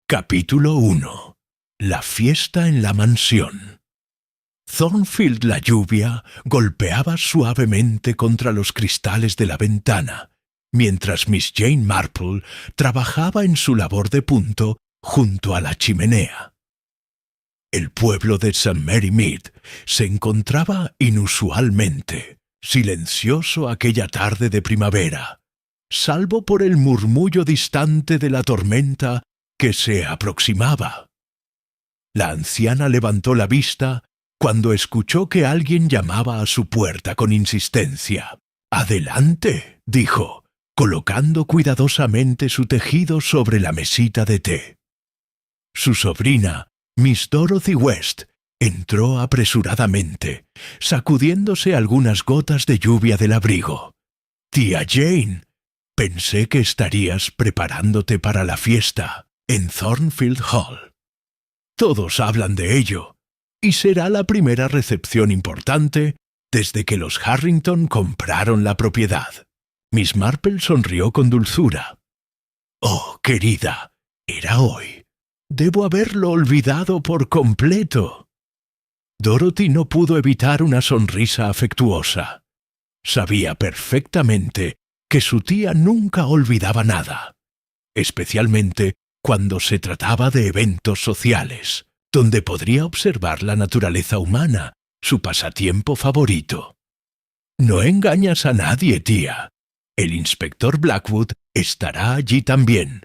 Capítulo 1. La fiesta en la mansión. Thornfield la lluvia golpeaba suavemente contra los cristales de la ventana, mientras Miss Jane Marple trabajaba en su labor de punto junto a la chimenea. El pueblo de St. Mary Mead se encontraba inusualmente silencioso aquella tarde de primavera, salvo por el murmullo distante de la tormenta que se aproximaba. La anciana levantó la vista cuando escuchó que alguien llamaba a su puerta con insistencia. «Adelante», dijo, colocando cuidadosamente su tejido sobre la mesita de té. Su sobrina, Miss Dorothy West, entró apresuradamente, sacudiéndose algunas gotas de lluvia del abrigo. «Tía Jane, pensé que estarías preparándote para la fiesta en Thornfield Hall. Todos hablan de ello, y será la primera recepción importante desde que los Harrington compraron la propiedad». Miss Marple sonrió con dulzura. «Oh, querida, era hoy. Debo haberlo olvidado por completo». Dorothy no pudo evitar una sonrisa afectuosa. Sabía perfectamente que su tía nunca olvidaba nada, especialmente cuando se trataba de eventos sociales, donde podría observar la naturaleza humana, su pasatiempo favorito. «No engañas a nadie, tía. El inspector Blackwood estará allí también.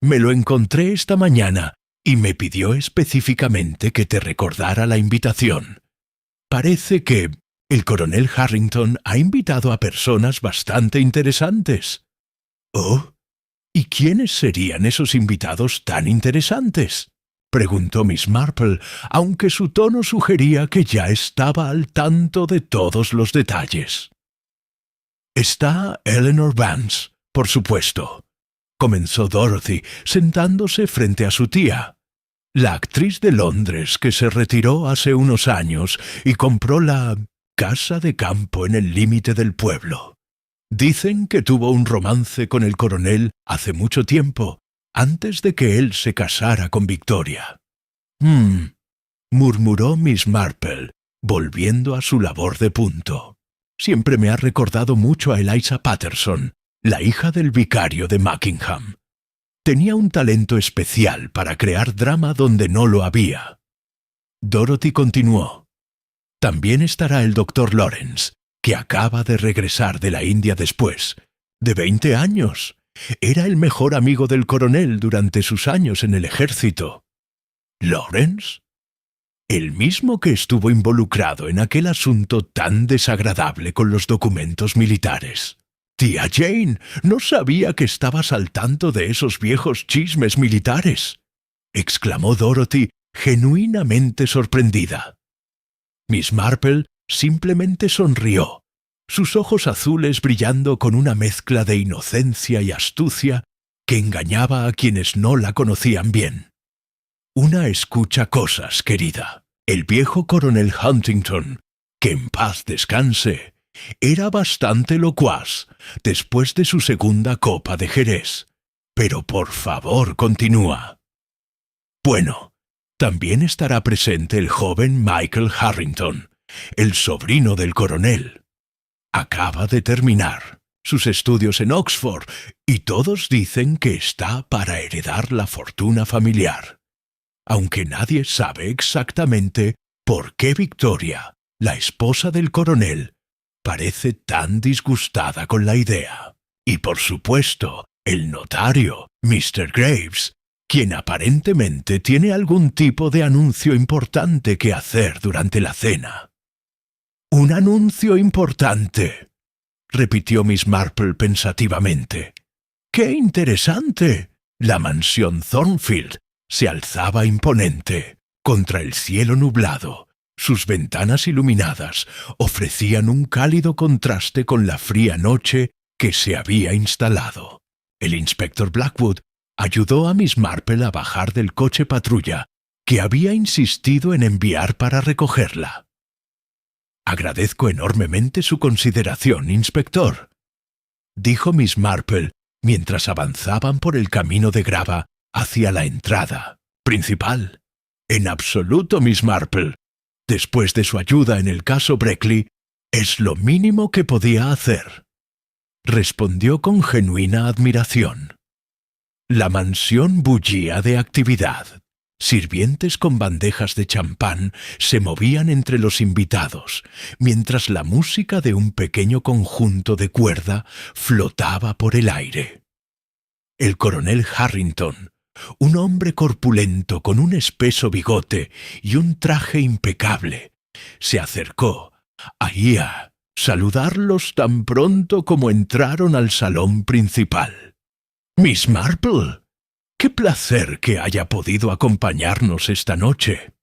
Me lo encontré esta mañana y me pidió específicamente que te recordara la invitación. Parece que el coronel Harrington ha invitado a personas bastante interesantes». «¿Oh? ¿Y quiénes serían esos invitados tan interesantes?», preguntó Miss Marple, aunque su tono sugería que ya estaba al tanto de todos los detalles. «Está Eleanor Vance, por supuesto», comenzó Dorothy, sentándose frente a su tía. «La actriz de Londres que se retiró hace unos años y compró la casa de campo en el límite del pueblo. Dicen que tuvo un romance con el coronel hace mucho tiempo, antes de que él se casara con Victoria». Murmuró Miss Marple, volviendo a su labor de punto. «Siempre me ha recordado mucho a Eliza Patterson, la hija del vicario de Mackingham. Tenía un talento especial para crear drama donde no lo había». Dorothy continuó. «También estará el Dr. Lawrence, que acaba de regresar de la India después de 20 años. Era el mejor amigo del coronel durante sus años en el ejército». «¿Lawrence? El mismo que estuvo involucrado en aquel asunto tan desagradable con los documentos militares. Tía Jane, no sabía que estabas al tanto de esos viejos chismes militares», exclamó Dorothy, genuinamente sorprendida. Miss Marple simplemente sonrió, sus ojos azules brillando con una mezcla de inocencia y astucia que engañaba a quienes no la conocían bien. «Una escucha cosas, querida. El viejo coronel Huntington, que en paz descanse, era bastante locuaz después de su segunda copa de Jerez. Pero por favor, continúa». «Bueno, también estará presente el joven Michael Harrington, el sobrino del coronel. Acaba de terminar sus estudios en Oxford y todos dicen que está para heredar la fortuna familiar, aunque nadie sabe exactamente por qué Victoria, la esposa del coronel, parece tan disgustada con la idea. Y por supuesto, el notario, Mr. Graves, quien aparentemente tiene algún tipo de anuncio importante que hacer durante la cena». «¿Un anuncio importante?», repitió Miss Marple pensativamente. «¡Qué interesante!». La mansión Thornfield se alzaba imponente contra el cielo nublado. Sus ventanas iluminadas ofrecían un cálido contraste con la fría noche que se había instalado. El inspector Blackwood ayudó a Miss Marple a bajar del coche patrulla que había insistido en enviar para recogerla. «Agradezco enormemente su consideración, inspector», dijo Miss Marple mientras avanzaban por el camino de grava hacia la entrada principal. En absoluto, Miss Marple. Después de su ayuda en el caso Breckley, es lo mínimo que podía hacer. Respondió con genuina admiración. La mansión bullía de actividad. Sirvientes con bandejas de champán se movían entre los invitados, mientras la música de un pequeño conjunto de cuerda flotaba por el aire. El coronel Harrington, un hombre corpulento con un espeso bigote y un traje impecable, se acercó a saludarlos tan pronto como entraron al salón principal. «Miss Marple, qué placer que haya podido acompañarnos esta noche»,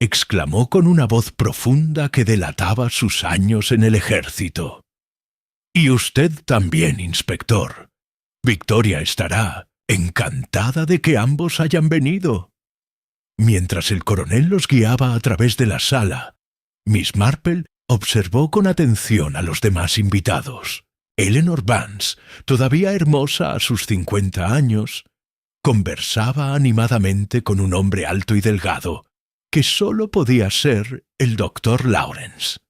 exclamó con una voz profunda que delataba sus años en el ejército. «Y usted también, inspector. Victoria estará encantada de que ambos hayan venido». Mientras el coronel los guiaba a través de la sala, Miss Marple observó con atención a los demás invitados. Eleanor Vance, todavía hermosa a sus 50 años, conversaba animadamente con un hombre alto y delgado, que sólo podía ser el doctor Lawrence.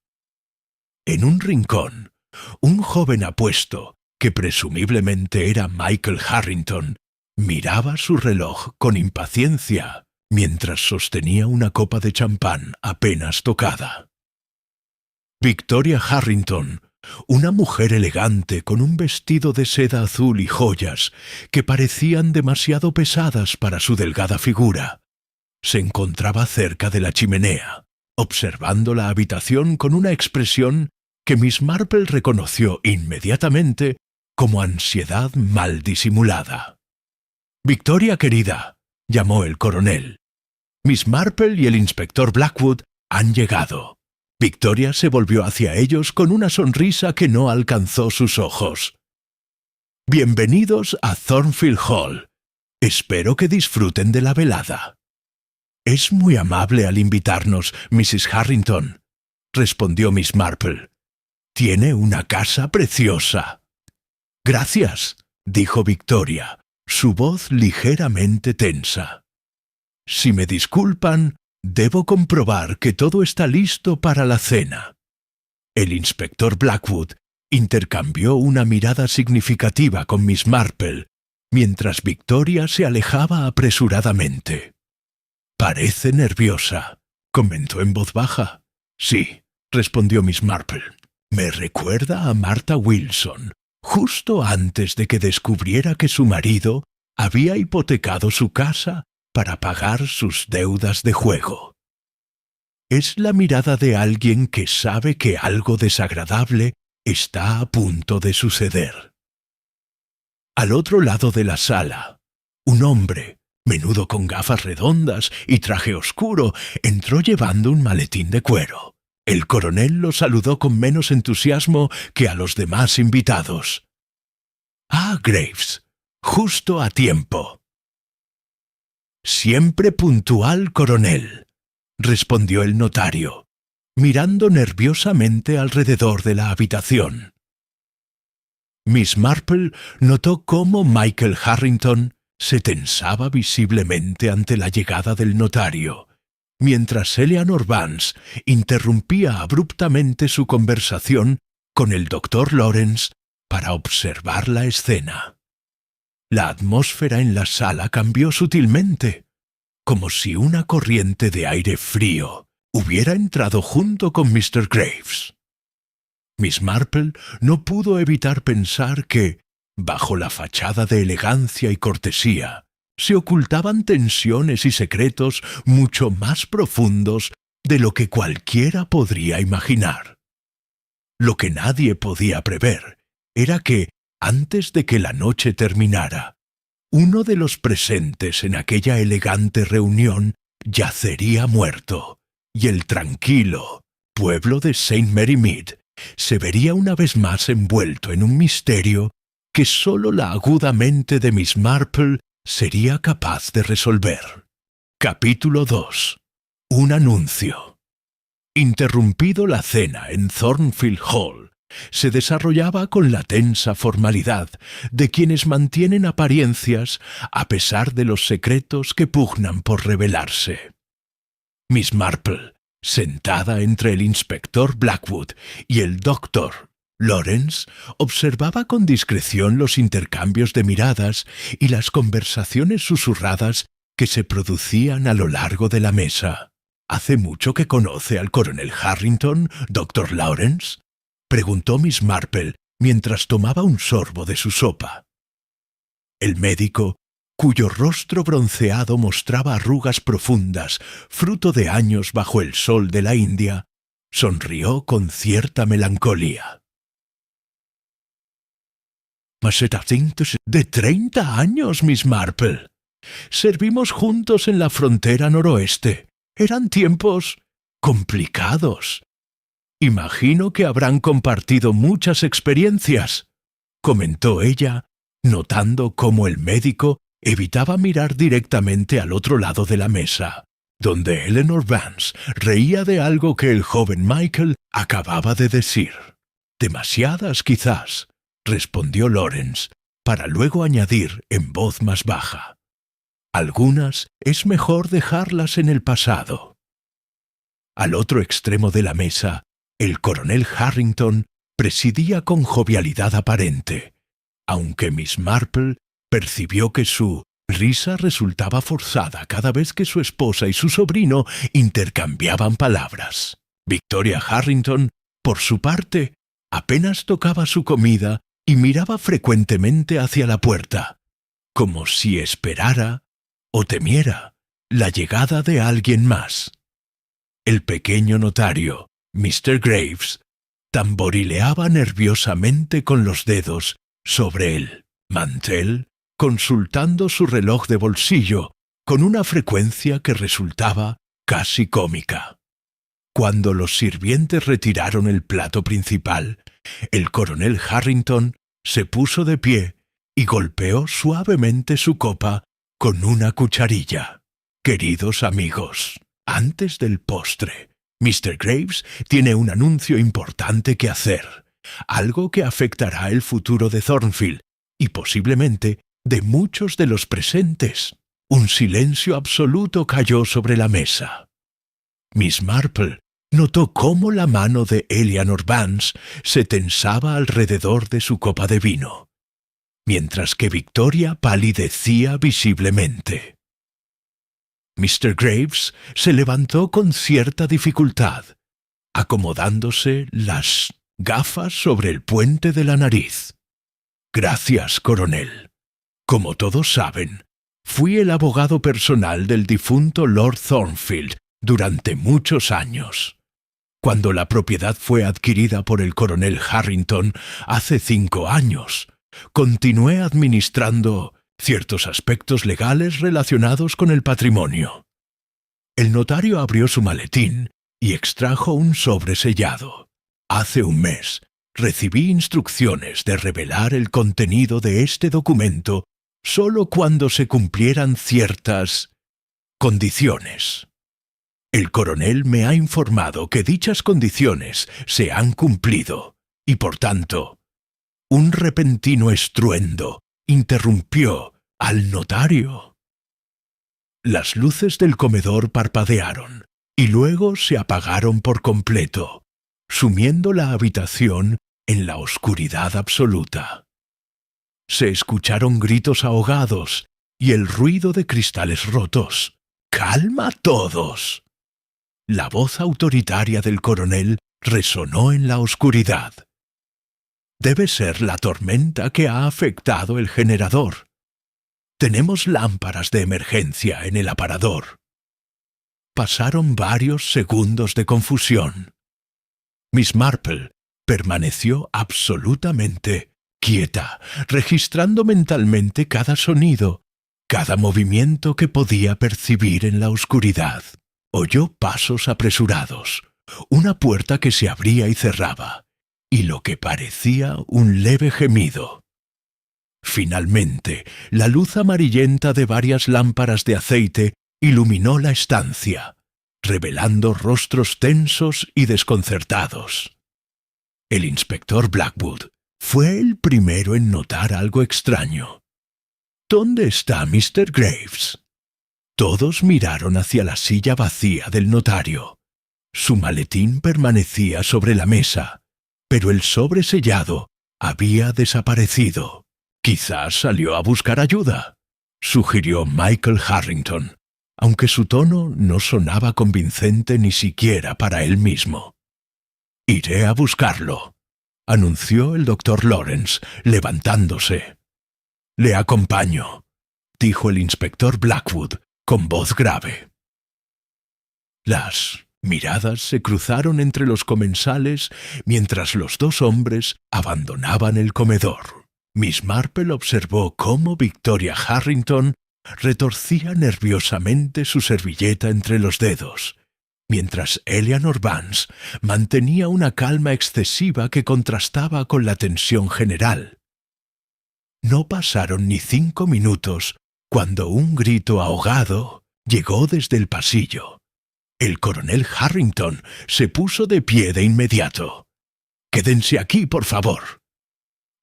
En un rincón, un joven apuesto, que presumiblemente era Michael Harrington, miraba su reloj con impaciencia mientras sostenía una copa de champán apenas tocada. Victoria Harrington, una mujer elegante con un vestido de seda azul y joyas que parecían demasiado pesadas para su delgada figura, se encontraba cerca de la chimenea, observando la habitación con una expresión que Miss Marple reconoció inmediatamente como ansiedad mal disimulada. «Victoria, querida», llamó el coronel. «Miss Marple y el inspector Blackwood han llegado». Victoria se volvió hacia ellos con una sonrisa que no alcanzó sus ojos. «Bienvenidos a Thornfield Hall. Espero que disfruten de la velada». «Es muy amable al invitarnos, Mrs. Harrington», respondió Miss Marple. «Tiene una casa preciosa». «Gracias», dijo Victoria, su voz ligeramente tensa. «Si me disculpan, debo comprobar que todo está listo para la cena». El inspector Blackwood intercambió una mirada significativa con Miss Marple, mientras Victoria se alejaba apresuradamente. «Parece nerviosa», comentó en voz baja. «Sí», respondió Miss Marple. «Me recuerda a Martha Wilson, justo antes de que descubriera que su marido había hipotecado su casa para pagar sus deudas de juego». Es la mirada de alguien que sabe que algo desagradable está a punto de suceder. Al otro lado de la sala, un hombre, menudo con gafas redondas y traje oscuro, entró llevando un maletín de cuero. El coronel lo saludó con menos entusiasmo que a los demás invitados. «Ah, Graves, justo a tiempo». «Siempre puntual, coronel», respondió el notario, mirando nerviosamente alrededor de la habitación. Miss Marple notó cómo Michael Harrington se tensaba visiblemente ante la llegada del notario, mientras Eleanor Vance interrumpía abruptamente su conversación con el doctor Lawrence para observar la escena. La atmósfera en la sala cambió sutilmente, como si una corriente de aire frío hubiera entrado junto con Mr. Graves. Miss Marple no pudo evitar pensar que, bajo la fachada de elegancia y cortesía, se ocultaban tensiones y secretos mucho más profundos de lo que cualquiera podría imaginar. Lo que nadie podía prever era que, antes de que la noche terminara, uno de los presentes en aquella elegante reunión yacería muerto, y el tranquilo pueblo de St. Mary Mead se vería una vez más envuelto en un misterio que sólo la aguda mente de Miss Marple sería capaz de resolver. Capítulo 2. Un anuncio. Interrumpido la cena en Thornfield Hall, se desarrollaba con la tensa formalidad de quienes mantienen apariencias a pesar de los secretos que pugnan por revelarse. Miss Marple, sentada entre el inspector Blackwood y el doctor Lawrence, observaba con discreción los intercambios de miradas y las conversaciones susurradas que se producían a lo largo de la mesa. —¿Hace mucho que conoce al coronel Harrington, doctor Lawrence? —preguntó Miss Marple mientras tomaba un sorbo de su sopa. El médico, cuyo rostro bronceado mostraba arrugas profundas, fruto de años bajo el sol de la India, sonrió con cierta melancolía. —De 30 años, Miss Marple. Servimos juntos en la frontera noroeste. Eran tiempos complicados. Imagino que habrán compartido muchas experiencias —comentó ella, notando cómo el médico evitaba mirar directamente al otro lado de la mesa, donde Eleanor Vance reía de algo que el joven Michael acababa de decir. —Demasiadas, quizás —respondió Lawrence, para luego añadir en voz más baja—. Algunas es mejor dejarlas en el pasado. Al otro extremo de la mesa, el coronel Harrington presidía con jovialidad aparente, aunque Miss Marple percibió que su risa resultaba forzada cada vez que su esposa y su sobrino intercambiaban palabras. Victoria Harrington, por su parte, apenas tocaba su comida y miraba frecuentemente hacia la puerta, como si esperara o temiera la llegada de alguien más. El pequeño notario, Mr. Graves, tamborileaba nerviosamente con los dedos sobre el mantel, consultando su reloj de bolsillo con una frecuencia que resultaba casi cómica. Cuando los sirvientes retiraron el plato principal, el coronel Harrington se puso de pie y golpeó suavemente su copa con una cucharilla. Queridos amigos, antes del postre, Mr. Graves tiene un anuncio importante que hacer, algo que afectará el futuro de Thornfield y posiblemente de muchos de los presentes. Un silencio absoluto cayó sobre la mesa. Miss Marple notó cómo la mano de Eleanor Vance se tensaba alrededor de su copa de vino, mientras que Victoria palidecía visiblemente. Mr. Graves se levantó con cierta dificultad, acomodándose las gafas sobre el puente de la nariz. —Gracias, coronel. Como todos saben, fui el abogado personal del difunto Lord Thornfield durante muchos años. Cuando la propiedad fue adquirida por el coronel Harrington hace 5 años, continué administrando ciertos aspectos legales relacionados con el patrimonio. El notario abrió su maletín y extrajo un sobre sellado. Hace un mes recibí instrucciones de revelar el contenido de este documento solo cuando se cumplieran ciertas condiciones. El coronel me ha informado que dichas condiciones se han cumplido y, por tanto, un repentino estruendo interrumpió al notario. Las luces del comedor parpadearon y luego se apagaron por completo, sumiendo la habitación en la oscuridad absoluta. Se escucharon gritos ahogados y el ruido de cristales rotos. —¡Calma todos! La voz autoritaria del coronel resonó en la oscuridad. Debe ser la tormenta que ha afectado el generador. Tenemos lámparas de emergencia en el aparador. Pasaron varios segundos de confusión. Miss Marple permaneció absolutamente quieta, registrando mentalmente cada sonido, cada movimiento que podía percibir en la oscuridad. Oyó pasos apresurados, una puerta que se abría y cerraba, y lo que parecía un leve gemido. Finalmente, la luz amarillenta de varias lámparas de aceite iluminó la estancia, revelando rostros tensos y desconcertados. El inspector Blackwood fue el primero en notar algo extraño. ¿Dónde está Mr. Graves? Todos miraron hacia la silla vacía del notario. Su maletín permanecía sobre la mesa, pero el sobre sellado había desaparecido. Quizás salió a buscar ayuda, sugirió Michael Harrington, aunque su tono no sonaba convincente ni siquiera para él mismo. «Iré a buscarlo», anunció el doctor Lawrence, levantándose. «Le acompaño», dijo el inspector Blackwood con voz grave. Las miradas se cruzaron entre los comensales mientras los dos hombres abandonaban el comedor. Miss Marple observó cómo Victoria Harrington retorcía nerviosamente su servilleta entre los dedos, mientras Eleanor Vance mantenía una calma excesiva que contrastaba con la tensión general. No pasaron ni 5 minutos cuando un grito ahogado llegó desde el pasillo. El coronel Harrington se puso de pie de inmediato. «Quédense aquí, por favor».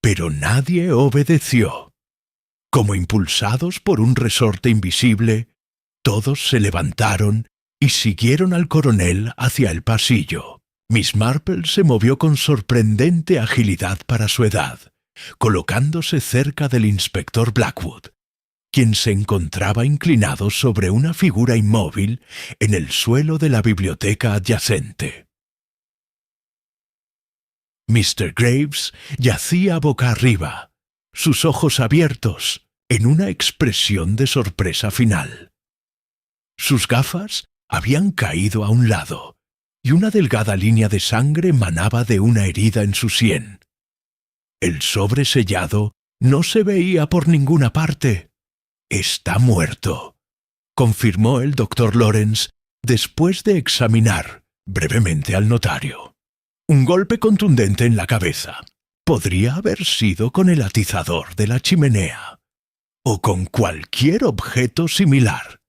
Pero nadie obedeció. Como impulsados por un resorte invisible, todos se levantaron y siguieron al coronel hacia el pasillo. Miss Marple se movió con sorprendente agilidad para su edad, colocándose cerca del inspector Blackwood, quien se encontraba inclinado sobre una figura inmóvil en el suelo de la biblioteca adyacente. Mr. Graves yacía boca arriba, sus ojos abiertos, en una expresión de sorpresa final. Sus gafas habían caído a un lado, y una delgada línea de sangre manaba de una herida en su sien. El sobre sellado no se veía por ninguna parte. «Está muerto», confirmó el doctor Lawrence después de examinar brevemente al notario. «Un golpe contundente en la cabeza. Podría haber sido con el atizador de la chimenea, o con cualquier objeto similar».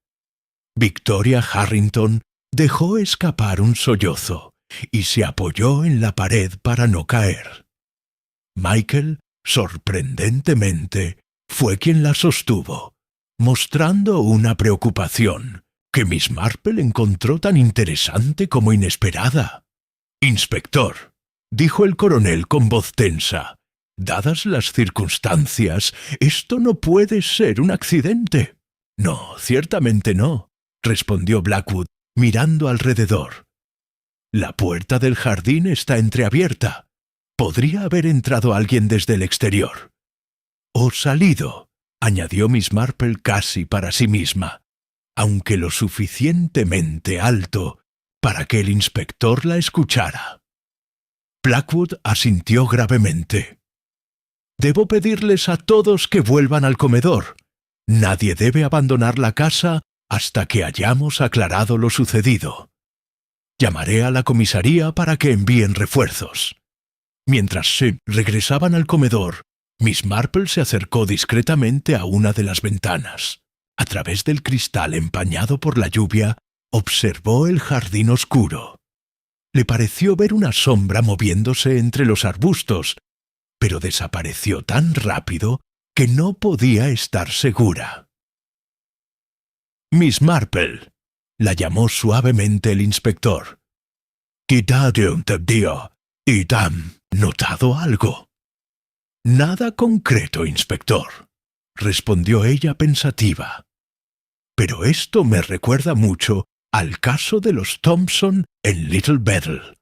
Victoria Harrington dejó escapar un sollozo y se apoyó en la pared para no caer. Michael, sorprendentemente, fue quien la sostuvo, mostrando una preocupación que Miss Marple encontró tan interesante como inesperada. «Inspector», dijo el coronel con voz tensa, «dadas las circunstancias, esto no puede ser un accidente». «No, ciertamente no», respondió Blackwood, mirando alrededor. «La puerta del jardín está entreabierta. Podría haber entrado alguien desde el exterior». «O salido», añadió Miss Marple casi para sí misma, aunque lo suficientemente alto para que el inspector la escuchara. Blackwood asintió gravemente. «Debo pedirles a todos que vuelvan al comedor. Nadie debe abandonar la casa hasta que hayamos aclarado lo sucedido. Llamaré a la comisaría para que envíen refuerzos». Mientras se regresaban al comedor, Miss Marple se acercó discretamente a una de las ventanas. A través del cristal empañado por la lluvia, observó el jardín oscuro. Le pareció ver una sombra moviéndose entre los arbustos, pero desapareció tan rápido que no podía estar segura. «Miss Marple», la llamó suavemente el inspector. «¿Qué de un día? ¿Y han notado algo?» «Nada concreto, inspector», respondió ella pensativa. «Pero esto me recuerda mucho al caso de los Thompson en Little Bethel.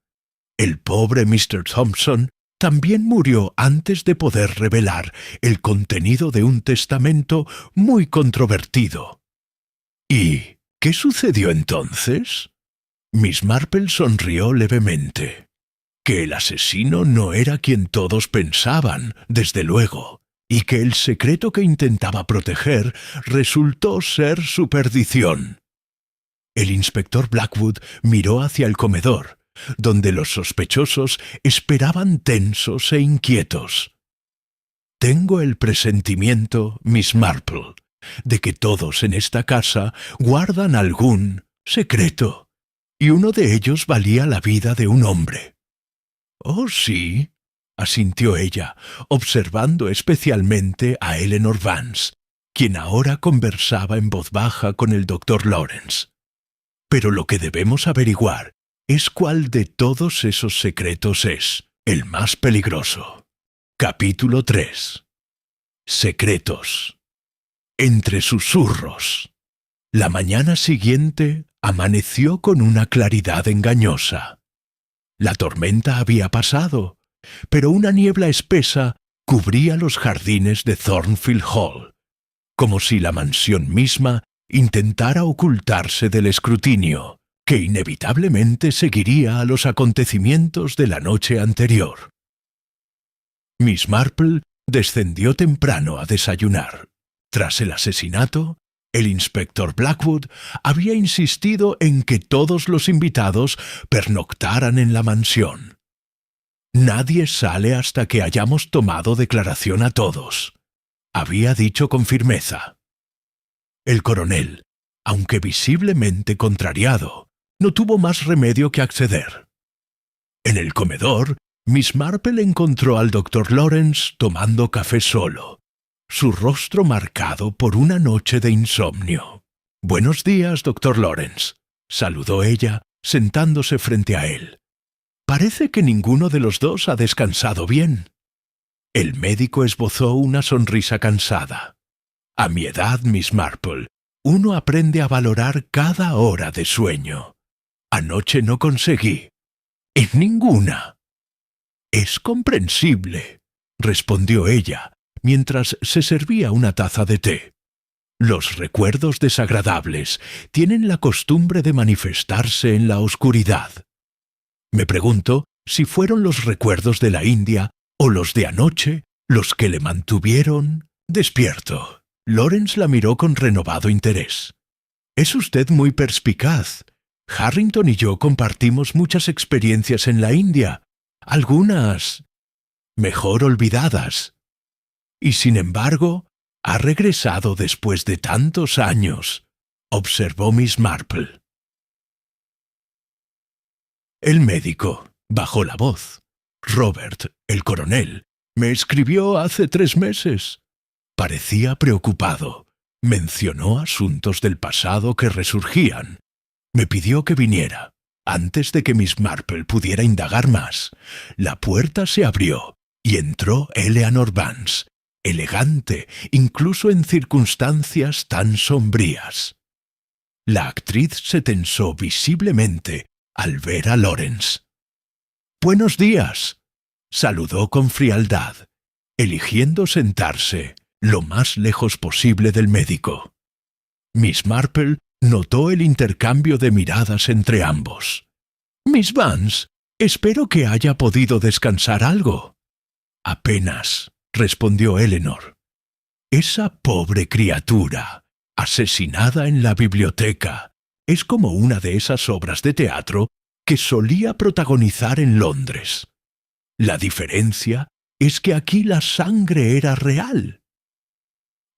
El pobre Mr. Thompson también murió antes de poder revelar el contenido de un testamento muy controvertido». «¿Y qué sucedió entonces?» Miss Marple sonrió levemente. «Que el asesino no era quien todos pensaban, desde luego, y que el secreto que intentaba proteger resultó ser su perdición». El inspector Blackwood miró hacia el comedor, donde los sospechosos esperaban tensos e inquietos. «Tengo el presentimiento, Miss Marple, de que todos en esta casa guardan algún secreto, y uno de ellos valía la vida de un hombre. Oh, sí, asintió ella, observando especialmente a Eleanor Vance, quien ahora conversaba en voz baja con el doctor Lawrence. Pero lo que debemos averiguar es cuál de todos esos secretos es el más peligroso. Capítulo 3. Secretos. Entre susurros. La mañana siguiente amaneció con una claridad engañosa. La tormenta había pasado, pero una niebla espesa cubría los jardines de Thornfield Hall, como si la mansión misma intentara ocultarse del escrutinio, que inevitablemente seguiría a los acontecimientos de la noche anterior. Miss Marple descendió temprano a desayunar. Tras el asesinato, el inspector Blackwood había insistido en que todos los invitados pernoctaran en la mansión. «Nadie sale hasta que hayamos tomado declaración a todos», había dicho con firmeza. El coronel, aunque visiblemente contrariado, no tuvo más remedio que acceder. En el comedor, Miss Marple encontró al doctor Lawrence tomando café solo, su rostro marcado por una noche de insomnio. «Buenos días, doctor Lawrence», saludó ella, sentándose frente a él. «Parece que ninguno de los dos ha descansado bien». El médico esbozó una sonrisa cansada. «A mi edad, Miss Marple, uno aprende a valorar cada hora de sueño. Anoche no conseguí. En ninguna». «Es comprensible», respondió ella, mientras se servía una taza de té. «Los recuerdos desagradables tienen la costumbre de manifestarse en la oscuridad. Me pregunto si fueron los recuerdos de la India o los de anoche los que le mantuvieron despierto». Lawrence la miró con renovado interés. «Es usted muy perspicaz. Harrington y yo compartimos muchas experiencias en la India, algunas mejor olvidadas. Y sin embargo, ha regresado después de tantos años», observó Miss Marple. El médico bajó la voz. «Robert, el coronel, me escribió hace 3 meses. Parecía preocupado. Mencionó asuntos del pasado que resurgían. Me pidió que viniera. Antes de que Miss Marple pudiera indagar más, la puerta se abrió y entró Eleanor Vance, elegante incluso en circunstancias tan sombrías. La actriz se tensó visiblemente al ver a Lawrence. «Buenos días», saludó con frialdad, eligiendo sentarse lo más lejos posible del médico. Miss Marple notó el intercambio de miradas entre ambos. «Miss Vance, espero que haya podido descansar algo». «Apenas», respondió Eleanor. «Esa pobre criatura, asesinada en la biblioteca, es como una de esas obras de teatro que solía protagonizar en Londres. La diferencia es que aquí la sangre era real».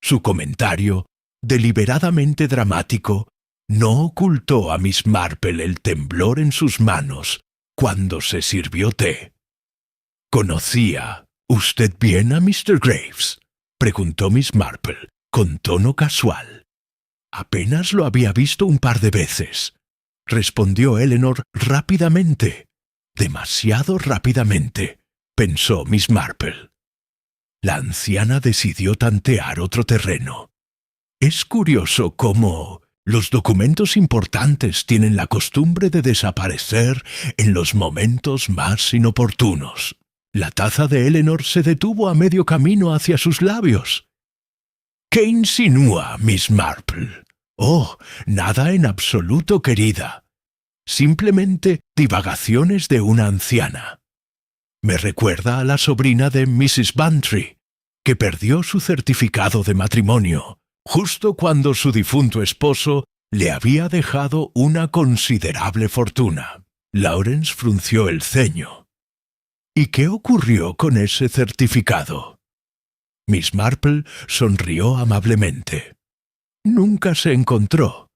Su comentario, deliberadamente dramático, no ocultó a Miss Marple el temblor en sus manos cuando se sirvió té. «¿Conocía usted bien a Mr. Graves?», preguntó Miss Marple, con tono casual. «Apenas lo había visto un par de veces», respondió Eleanor rápidamente. «Demasiado rápidamente», pensó Miss Marple. La anciana decidió tantear otro terreno. «Es curioso cómo los documentos importantes tienen la costumbre de desaparecer en los momentos más inoportunos». La taza de Eleanor se detuvo a medio camino hacia sus labios. «¿Qué insinúa, Miss Marple?» «Oh, nada en absoluto, querida. Simplemente divagaciones de una anciana. Me recuerda a la sobrina de Mrs. Bantry, que perdió su certificado de matrimonio justo cuando su difunto esposo le había dejado una considerable fortuna». Lawrence frunció el ceño. «¿Y qué ocurrió con ese certificado?» Miss Marple sonrió amablemente. «Nunca se encontró,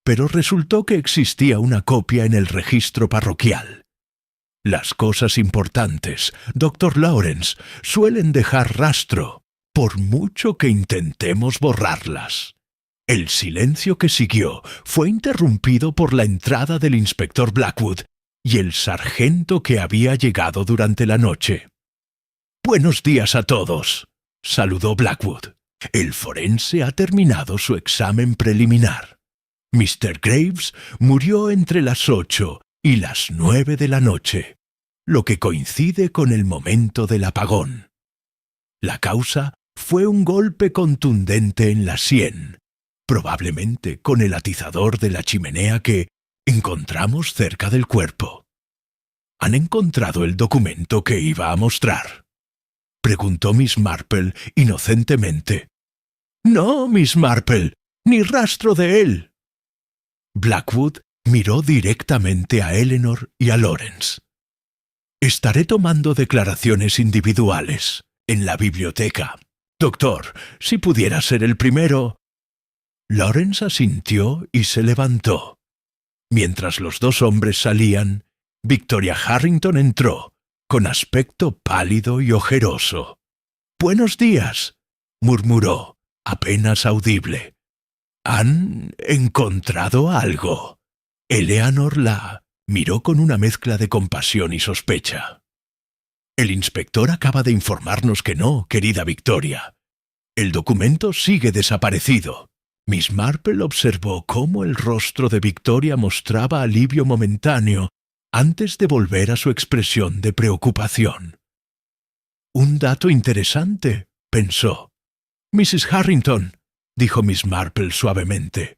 pero resultó que existía una copia en el registro parroquial. Las cosas importantes, Dr. Lawrence, suelen dejar rastro, por mucho que intentemos borrarlas. El silencio que siguió fue interrumpido por la entrada del inspector Blackwood y el sargento que había llegado durante la noche. «Buenos días a todos», saludó Blackwood. «El forense ha terminado su examen preliminar. Mr. Graves murió entre las 8 y las 9 de la noche, lo que coincide con el momento del apagón. La causa fue un golpe contundente en la sien, probablemente con el atizador de la chimenea que encontramos cerca del cuerpo». «¿Han encontrado el documento que iba a mostrar?», preguntó Miss Marple inocentemente. «No, Miss Marple, ni rastro de él». Blackwood miró directamente a Eleanor y a Lawrence. «Estaré tomando declaraciones individuales en la biblioteca. Doctor, si pudiera ser el primero». Lawrence asintió y se levantó. Mientras los dos hombres salían, Victoria Harrington entró, con aspecto pálido y ojeroso. «Buenos días», murmuró, apenas audible. «¿Han encontrado algo?». Eleanor la miró con una mezcla de compasión y sospecha. «El inspector acaba de informarnos que no, querida Victoria. El documento sigue desaparecido». Miss Marple observó cómo el rostro de Victoria mostraba alivio momentáneo antes de volver a su expresión de preocupación. «Un dato interesante», pensó. «Mrs. Harrington», dijo Miss Marple suavemente,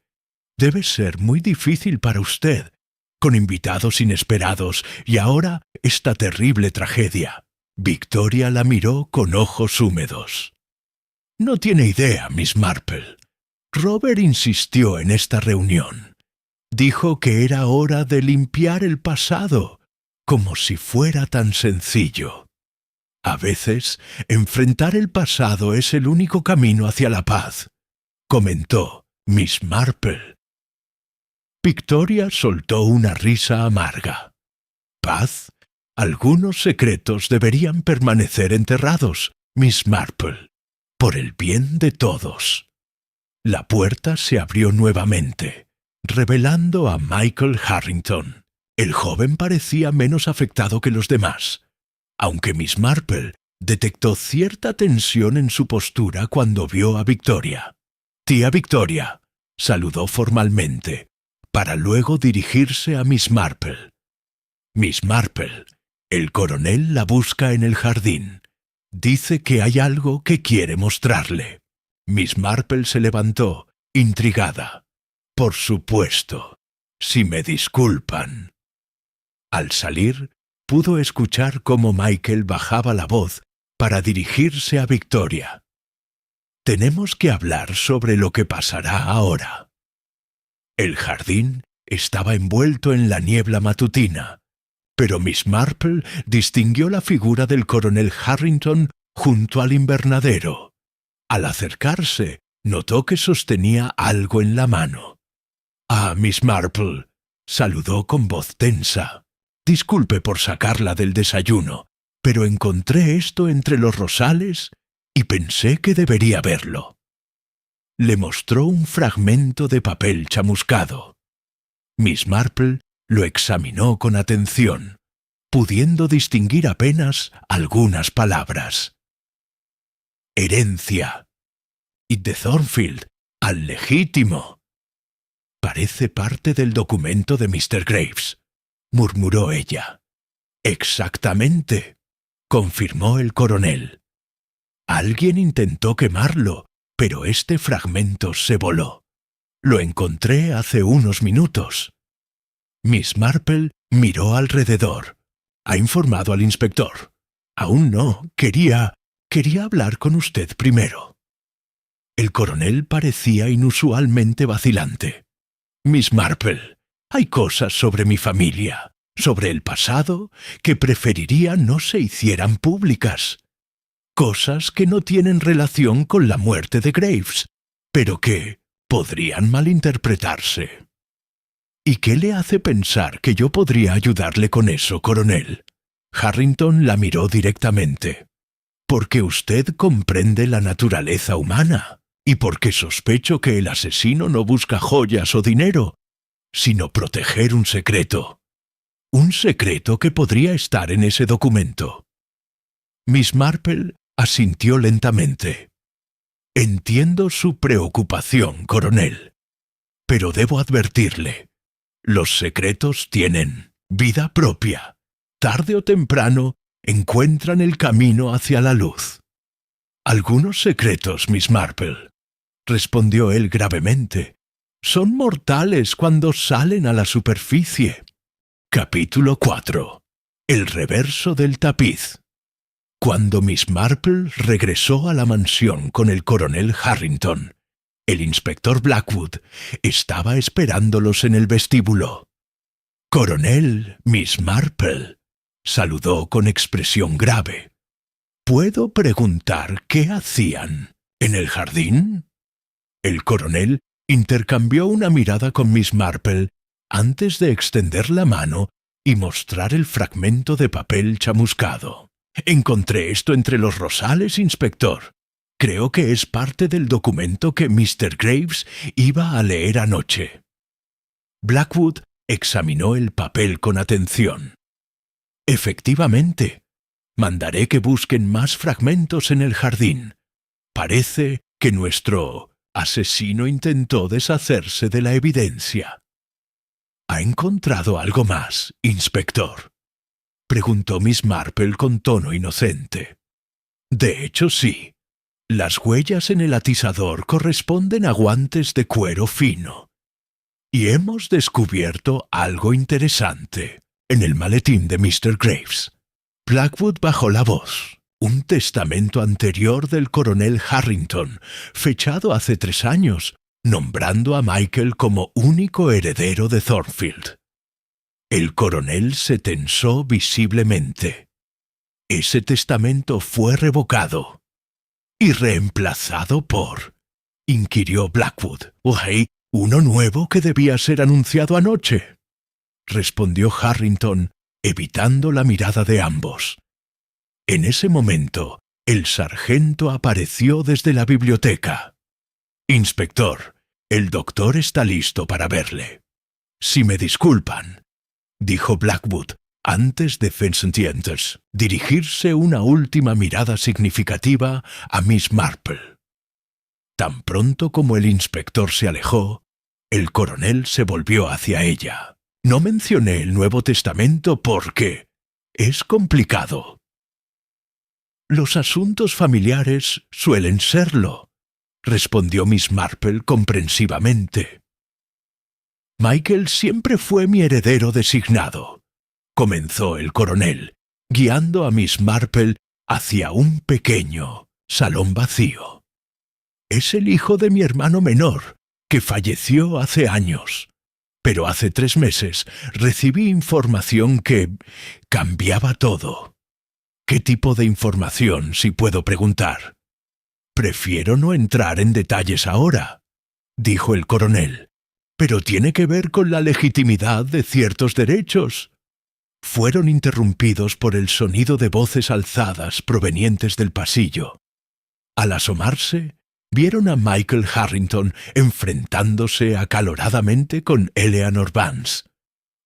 «debe ser muy difícil para usted, con invitados inesperados y ahora esta terrible tragedia». Victoria la miró con ojos húmedos. «No tiene idea, Miss Marple. Robert insistió en esta reunión. Dijo que era hora de limpiar el pasado, como si fuera tan sencillo. A veces, enfrentar el pasado es el único camino hacia la paz», comentó Miss Marple. Victoria soltó una risa amarga. «¿Paz? Algunos secretos deberían permanecer enterrados, Miss Marple, por el bien de todos». La puerta se abrió nuevamente, revelando a Michael Harrington. El joven parecía menos afectado que los demás, aunque Miss Marple detectó cierta tensión en su postura cuando vio a Victoria. «Tía Victoria», saludó formalmente, para luego dirigirse a Miss Marple. «Miss Marple, el coronel la busca en el jardín. Dice que hay algo que quiere mostrarle». Miss Marple se levantó, intrigada. «Por supuesto, si me disculpan». Al salir, pudo escuchar cómo Michael bajaba la voz para dirigirse a Victoria. «Tenemos que hablar sobre lo que pasará ahora». El jardín estaba envuelto en la niebla matutina, pero Miss Marple distinguió la figura del coronel Harrington junto al invernadero. Al acercarse, notó que sostenía algo en la mano. «Ah, Miss Marple», saludó con voz tensa. «Disculpe por sacarla del desayuno, pero encontré esto entre los rosales y pensé que debería verlo». Le mostró un fragmento de papel chamuscado. Miss Marple lo examinó con atención, pudiendo distinguir apenas algunas palabras. «Herencia. Y de Thornfield, al legítimo». «Parece parte del documento de Mr. Graves», murmuró ella. «Exactamente», confirmó el coronel. «Alguien intentó quemarlo, pero este fragmento se voló. Lo encontré hace unos minutos». Miss Marple miró alrededor. «¿Ha informado al inspector?» «Aún no. Quería hablar con usted primero». El coronel parecía inusualmente vacilante. «Miss Marple, hay cosas sobre mi familia, sobre el pasado, que preferiría no se hicieran públicas. Cosas que no tienen relación con la muerte de Graves, pero que podrían malinterpretarse». «¿Y qué le hace pensar que yo podría ayudarle con eso, coronel?». Harrington la miró directamente. «Porque usted comprende la naturaleza humana, y porque sospecho que el asesino no busca joyas o dinero, sino proteger un secreto. Un secreto que podría estar en ese documento». Miss Marple asintió lentamente. «Entiendo su preocupación, coronel. Pero debo advertirle, los secretos tienen vida propia. Tarde o temprano encuentran el camino hacia la luz». «Algunos secretos, Miss Marple», respondió él gravemente, «son mortales cuando salen a la superficie». Capítulo 4. El reverso del tapiz. Cuando Miss Marple regresó a la mansión con el coronel Harrington, el inspector Blackwood estaba esperándolos en el vestíbulo. «Coronel, Miss Marple», saludó con expresión grave. «¿Puedo preguntar qué hacían en el jardín?» El coronel intercambió una mirada con Miss Marple antes de extender la mano y mostrar el fragmento de papel chamuscado. «Encontré esto entre los rosales, inspector. Creo que es parte del documento que Mr. Graves iba a leer anoche». Blackwood examinó el papel con atención. «Efectivamente. Mandaré que busquen más fragmentos en el jardín. Parece que nuestro asesino intentó deshacerse de la evidencia». «¿Ha encontrado algo más, inspector?», preguntó Miss Marple con tono inocente. «De hecho, sí. Las huellas en el atizador corresponden a guantes de cuero fino. Y hemos descubierto algo interesante en el maletín de Mr. Graves». Blackwood bajó la voz. «Un testamento anterior del coronel Harrington, fechado hace 3 años, nombrando a Michael como único heredero de Thornfield». El coronel se tensó visiblemente. «Ese testamento fue revocado y reemplazado por», inquirió Blackwood. «¿Hay uno nuevo que debía ser anunciado anoche?», respondió Harrington, evitando la mirada de ambos. En ese momento, el sargento apareció desde la biblioteca. «Inspector, el doctor está listo para verle». «Si me disculpan», dijo Blackwood, antes de Vincentientes dirigirse una última mirada significativa a Miss Marple. Tan pronto como el inspector se alejó, el coronel se volvió hacia ella. «No mencioné el Nuevo Testamento porque es complicado». «Los asuntos familiares suelen serlo», respondió Miss Marple comprensivamente. «Michael siempre fue mi heredero designado», comenzó el coronel, guiando a Miss Marple hacia un pequeño salón vacío. «Es el hijo de mi hermano menor, que falleció hace años. Pero hace 3 meses recibí información que cambiaba todo». «¿Qué tipo de información, si puedo preguntar?» «Prefiero no entrar en detalles ahora», dijo el coronel. «Pero tiene que ver con la legitimidad de ciertos derechos». Fueron interrumpidos por el sonido de voces alzadas provenientes del pasillo. Al asomarse, vieron a Michael Harrington enfrentándose acaloradamente con Eleanor Vance.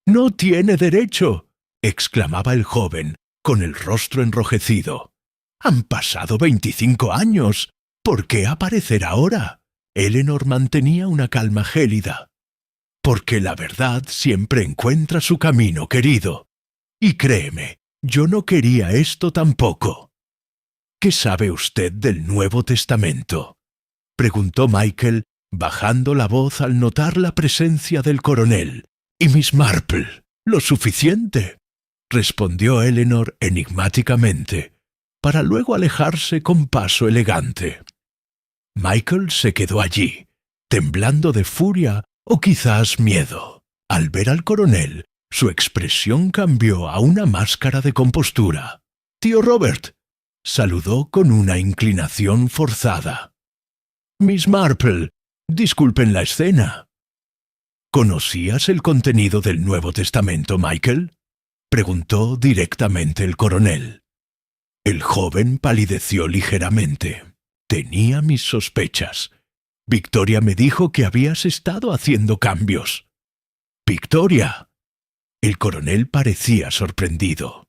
«¡No tiene derecho!», exclamaba el joven, con el rostro enrojecido. «Han pasado 25 años. ¿Por qué aparecer ahora?». Eleanor mantenía una calma gélida. «Porque la verdad siempre encuentra su camino, querido. Y créeme, yo no quería esto tampoco». «¿Qué sabe usted del Nuevo Testamento?», preguntó Michael, bajando la voz al notar la presencia del coronel. «Y Miss Marple, lo suficiente», respondió Eleanor enigmáticamente, para luego alejarse con paso elegante. Michael se quedó allí, temblando de furia o quizás miedo. Al ver al coronel, su expresión cambió a una máscara de compostura. «Tío Robert», saludó con una inclinación forzada. «Miss Marple, disculpen la escena». «¿Conocías el contenido del Nuevo Testamento, Michael?», preguntó directamente el coronel. El joven palideció ligeramente. Tenía mis sospechas. Victoria me dijo que habías estado haciendo cambios. —¿Victoria? El coronel parecía sorprendido.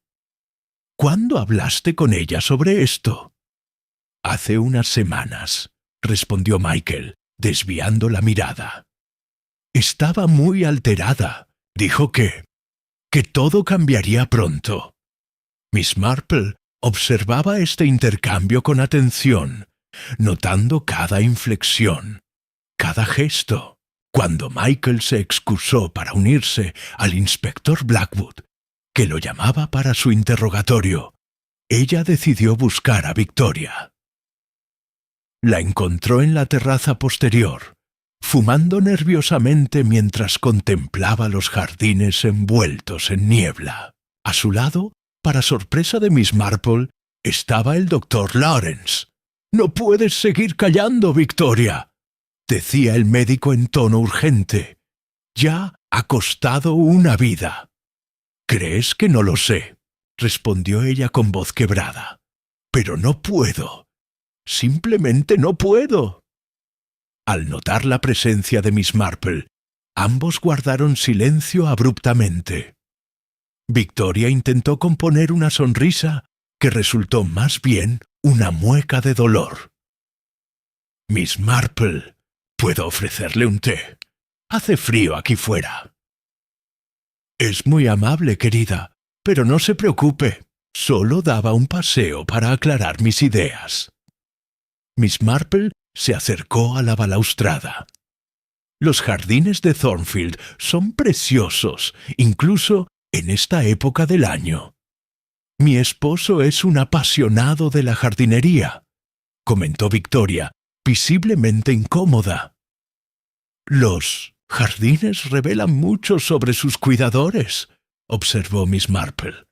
—¿Cuándo hablaste con ella sobre esto? —Hace unas semanas —respondió Michael, desviando la mirada. Estaba muy alterada. Dijo que todo cambiaría pronto. Miss Marple observaba este intercambio con atención, notando cada inflexión, cada gesto. Cuando Michael se excusó para unirse al inspector Blackwood, que lo llamaba para su interrogatorio, ella decidió buscar a Victoria. La encontró en la terraza posterior, fumando nerviosamente mientras contemplaba los jardines envueltos en niebla. A su lado, para sorpresa de Miss Marple, estaba el doctor Lawrence. «No puedes seguir callando, Victoria», decía el médico en tono urgente. «Ya ha costado una vida». «¿Crees que no lo sé?», respondió ella con voz quebrada. «Pero no puedo. Simplemente no puedo». Al notar la presencia de Miss Marple, ambos guardaron silencio abruptamente. Victoria intentó componer una sonrisa que resultó más bien una mueca de dolor. «Miss Marple, ¿puedo ofrecerle un té? Hace frío aquí fuera». «Es muy amable, querida, pero no se preocupe. Solo daba un paseo para aclarar mis ideas». Miss Marple se acercó a la balaustrada. «Los jardines de Thornfield son preciosos, incluso en esta época del año. Mi esposo es un apasionado de la jardinería», comentó Victoria, visiblemente incómoda. «Los jardines revelan mucho sobre sus cuidadores», observó Miss Marple.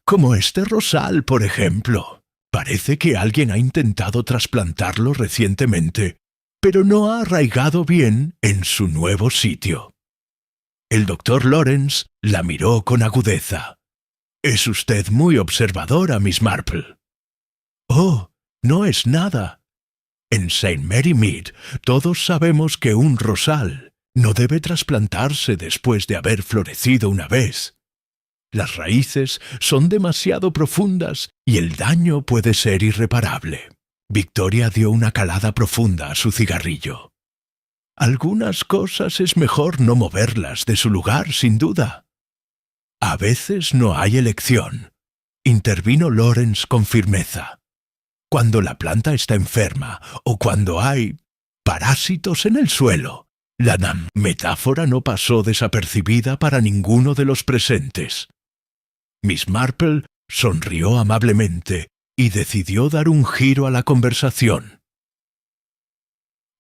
«Como este rosal, por ejemplo. Parece que alguien ha intentado trasplantarlo recientemente, pero no ha arraigado bien en su nuevo sitio». El doctor Lawrence la miró con agudeza. «Es usted muy observadora, Miss Marple». «Oh, no es nada. En St. Mary Mead todos sabemos que un rosal no debe trasplantarse después de haber florecido una vez. Las raíces son demasiado profundas y el daño puede ser irreparable». Victoria dio una calada profunda a su cigarrillo. «Algunas cosas es mejor no moverlas de su lugar, sin duda». «A veces no hay elección», intervino Lawrence con firmeza. «Cuando la planta está enferma o cuando hay parásitos en el suelo». La metáfora no pasó desapercibida para ninguno de los presentes. Miss Marple sonrió amablemente y decidió dar un giro a la conversación.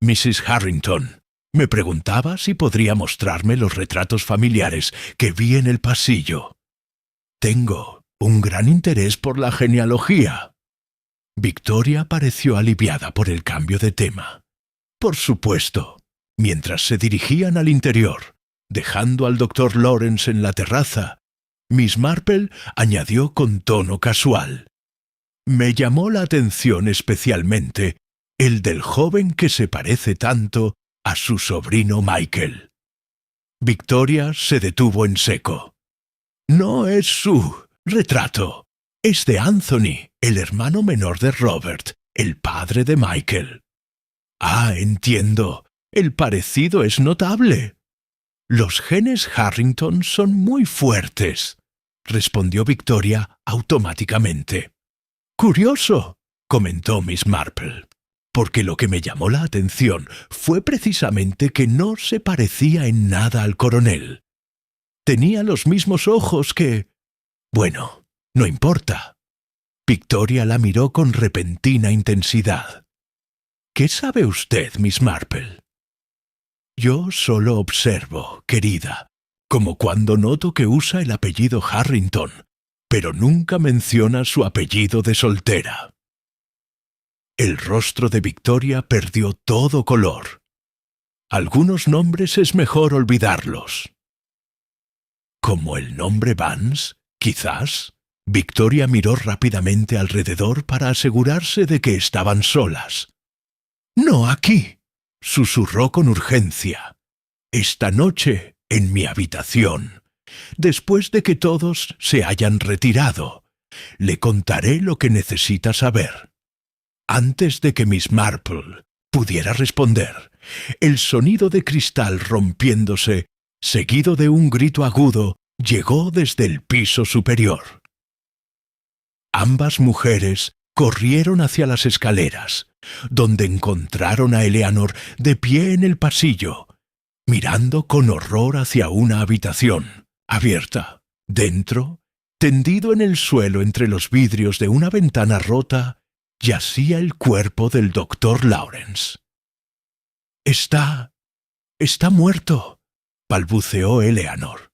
«Mrs. Harrington, me preguntaba si podría mostrarme los retratos familiares que vi en el pasillo. Tengo un gran interés por la genealogía». Victoria pareció aliviada por el cambio de tema. «Por supuesto». Mientras se dirigían al interior, dejando al doctor Lawrence en la terraza, Miss Marple añadió con tono casual: «Me llamó la atención especialmente el del joven que se parece tanto a su sobrino Michael». Victoria se detuvo en seco. «No es su retrato. Es de Anthony, el hermano menor de Robert, el padre de Michael». «Ah, entiendo. El parecido es notable». «Los genes Harrington son muy fuertes», respondió Victoria automáticamente. «Curioso», comentó Miss Marple, «porque lo que me llamó la atención fue precisamente que no se parecía en nada al coronel. Tenía los mismos ojos que... Bueno, no importa». Victoria la miró con repentina intensidad. «¿Qué sabe usted, Miss Marple?» «Yo solo observo, querida, como cuando noto que usa el apellido Harrington, pero nunca menciona su apellido de soltera». El rostro de Victoria perdió todo color. Algunos nombres es mejor olvidarlos. «¿Como el nombre Vance, Quizás. Victoria miró rápidamente alrededor para asegurarse de que estaban solas. «No aquí», susurró con urgencia. «Esta noche, en mi habitación, después de que todos se hayan retirado, le contaré lo que necesita saber». Antes de que Miss Marple pudiera responder, el sonido de cristal rompiéndose, seguido de un grito agudo, llegó desde el piso superior. Ambas mujeres corrieron hacia las escaleras, donde encontraron a Eleanor de pie en el pasillo, mirando con horror hacia una habitación abierta. Dentro, tendido en el suelo entre los vidrios de una ventana rota, yacía el cuerpo del doctor Lawrence. Está muerto», balbuceó Eleanor.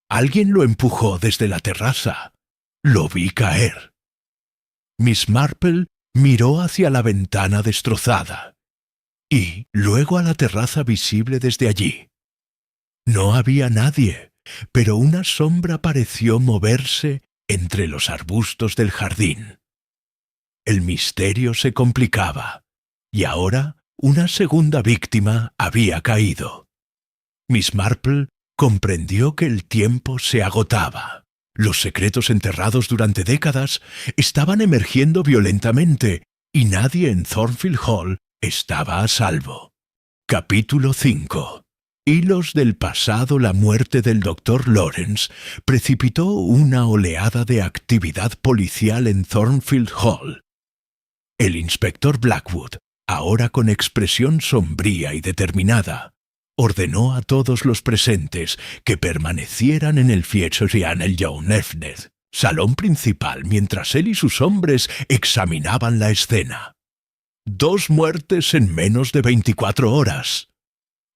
«Alguien lo empujó desde la terraza. Lo vi caer». Miss Marple miró hacia la ventana destrozada y luego a la terraza visible desde allí. No había nadie, pero una sombra pareció moverse entre los arbustos del jardín. El misterio se complicaba, y ahora una segunda víctima había caído. Miss Marple comprendió que el tiempo se agotaba. Los secretos enterrados durante décadas estaban emergiendo violentamente y nadie en Thornfield Hall estaba a salvo. Capítulo 5. Hilos del pasado. La muerte del Dr. Lawrence precipitó una oleada de actividad policial en Thornfield Hall. El inspector Blackwood, ahora con expresión sombría y determinada, ordenó a todos los presentes que permanecieran en el Fitzgerald John Evnet, salón principal, mientras él y sus hombres examinaban la escena. 2 muertes en menos de 24 horas,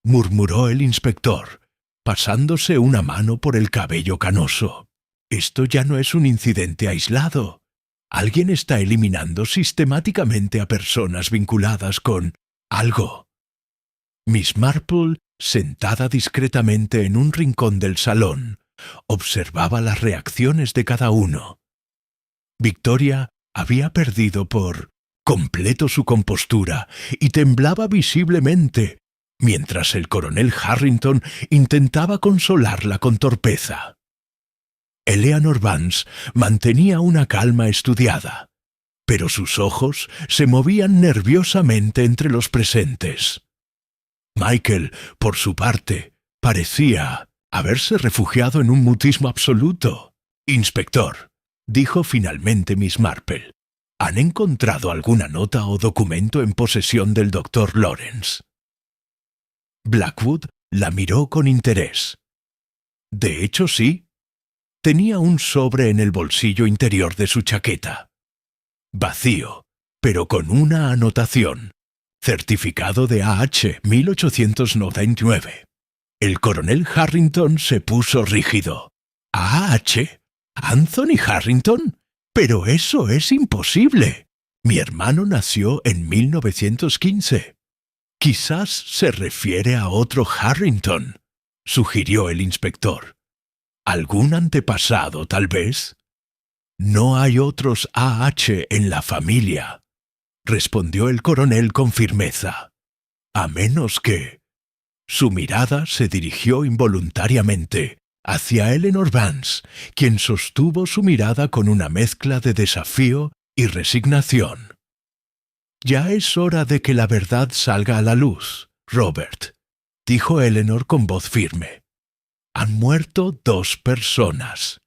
murmuró el inspector, pasándose una mano por el cabello canoso. Esto ya no es un incidente aislado. Alguien está eliminando sistemáticamente a personas vinculadas con algo. Miss Marple, sentada discretamente en un rincón del salón, observaba las reacciones de cada uno. Victoria había perdido por completo su compostura y temblaba visiblemente, mientras el coronel Harrington intentaba consolarla con torpeza. Eleanor Vance mantenía una calma estudiada, pero sus ojos se movían nerviosamente entre los presentes. Michael, por su parte, parecía haberse refugiado en un mutismo absoluto. «Inspector», dijo finalmente Miss Marple, ¿han encontrado alguna nota o documento en posesión del Dr. Lawrence? Blackwood la miró con interés. De hecho, sí. Tenía un sobre en el bolsillo interior de su chaqueta. Vacío, pero con una anotación. Certificado de AH 1899. El coronel Harrington se puso rígido. ¿AH? ¿Anthony Harrington? Pero eso es imposible. Mi hermano nació en 1915. Quizás se refiere a otro Harrington, sugirió el inspector. ¿Algún antepasado, tal vez? No hay otros AH en la familia, respondió el coronel con firmeza. A menos que... Su mirada se dirigió involuntariamente hacia Eleanor Vance, quien sostuvo su mirada con una mezcla de desafío y resignación. «Ya es hora de que la verdad salga a la luz, Robert», dijo Eleanor con voz firme. «Han muerto 2 personas».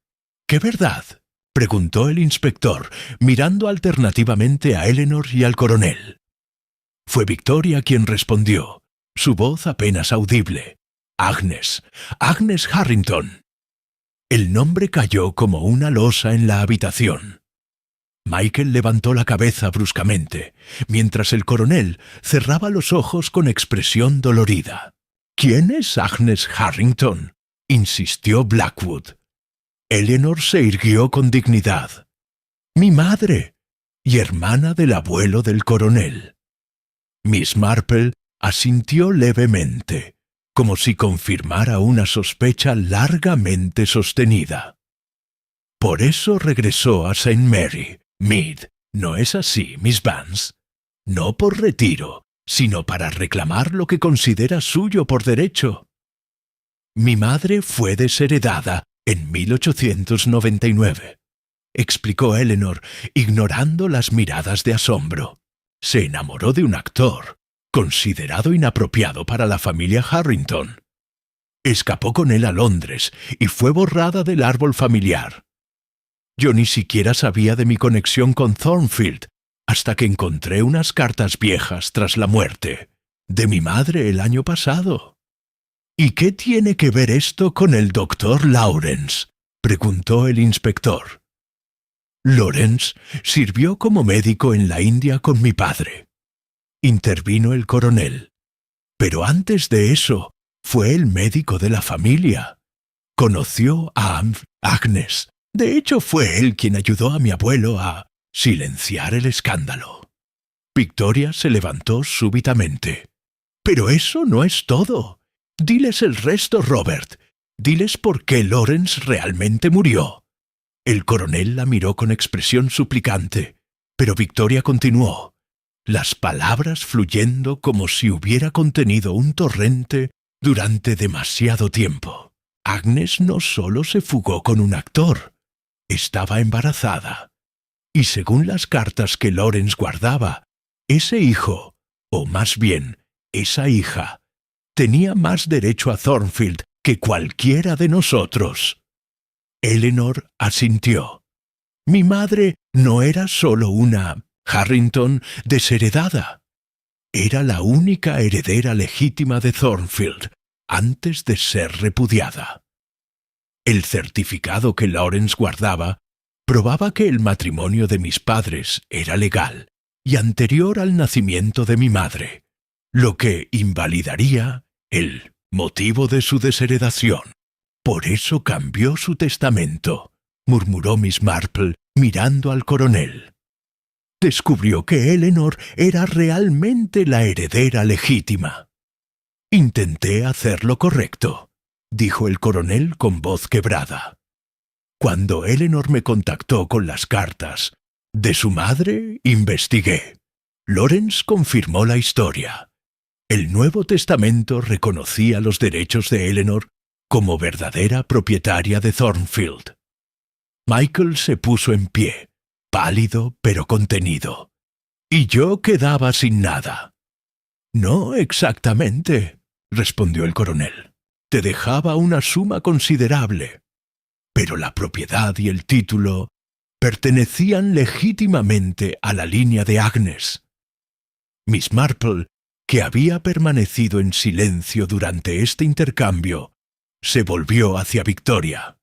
«¿Qué verdad?», preguntó el inspector, mirando alternativamente a Eleanor y al coronel. Fue Victoria quien respondió, su voz apenas audible. «Agnes Harrington». El nombre cayó como una losa en la habitación. Michael levantó la cabeza bruscamente, mientras el coronel cerraba los ojos con expresión dolorida. «¿Quién es Agnes Harrington?», insistió Blackwood. Eleanor se irguió con dignidad. «Mi madre, y hermana del abuelo del coronel». Miss Marple asintió levemente, como si confirmara una sospecha largamente sostenida. Por eso regresó a St. Mary, Mead. ¿No es así, Miss Vance? No por retiro, sino para reclamar lo que considera suyo por derecho. Mi madre fue desheredada en 1899, explicó Eleanor, ignorando las miradas de asombro. Se enamoró de un actor, considerado inapropiado para la familia Harrington. Escapó con él a Londres y fue borrada del árbol familiar. Yo ni siquiera sabía de mi conexión con Thornfield hasta que encontré unas cartas viejas tras la muerte de mi madre el año pasado. ¿Y qué tiene que ver esto con el doctor Lawrence?, preguntó el inspector. Lawrence sirvió como médico en la India con mi padre. Intervino el coronel. Pero antes de eso, fue el médico de la familia. Conoció a Agnes. De hecho, fue él quien ayudó a mi abuelo a silenciar el escándalo. Victoria se levantó súbitamente. Pero eso no es todo. Diles el resto, Robert. Diles por qué Lawrence realmente murió. El coronel la miró con expresión suplicante, pero Victoria continuó, las palabras fluyendo como si hubiera contenido un torrente durante demasiado tiempo. Agnes no solo se fugó con un actor, estaba embarazada. Y según las cartas que Lawrence guardaba, ese hijo, o más bien, esa hija, tenía más derecho a Thornfield que cualquiera de nosotros. Eleanor asintió. Mi madre no era solo una Harrington desheredada. Era la única heredera legítima de Thornfield antes de ser repudiada. El certificado que Lawrence guardaba probaba que el matrimonio de mis padres era legal y anterior al nacimiento de mi madre, lo que invalidaría el motivo de su desheredación. Por eso cambió su testamento, murmuró Miss Marple mirando al coronel. Descubrió que Eleanor era realmente la heredera legítima. Intenté hacer lo correcto, dijo el coronel con voz quebrada. Cuando Eleanor me contactó con las cartas de su madre, investigué. Lawrence confirmó la historia. El Nuevo Testamento reconocía los derechos de Eleanor como verdadera propietaria de Thornfield. Michael se puso en pie, pálido pero contenido. Y yo quedaba sin nada. No exactamente, respondió el coronel. Te dejaba una suma considerable. Pero la propiedad y el título pertenecían legítimamente a la línea de Agnes. Miss Marple, que había permanecido en silencio durante este intercambio, se volvió hacia Victoria.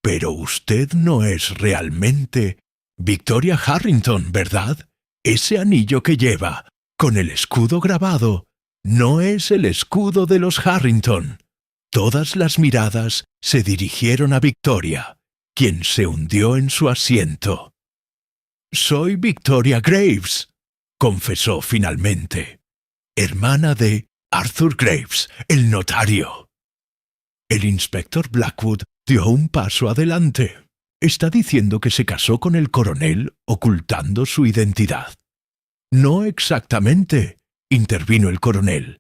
Pero usted no es realmente Victoria Harrington, ¿verdad? Ese anillo que lleva, con el escudo grabado, no es el escudo de los Harrington. Todas las miradas se dirigieron a Victoria, quien se hundió en su asiento. Soy Victoria Graves, confesó finalmente, hermana de Arthur Graves, el notario. El inspector Blackwood dio un paso adelante. Está diciendo que se casó con el coronel ocultando su identidad. No exactamente, intervino el coronel.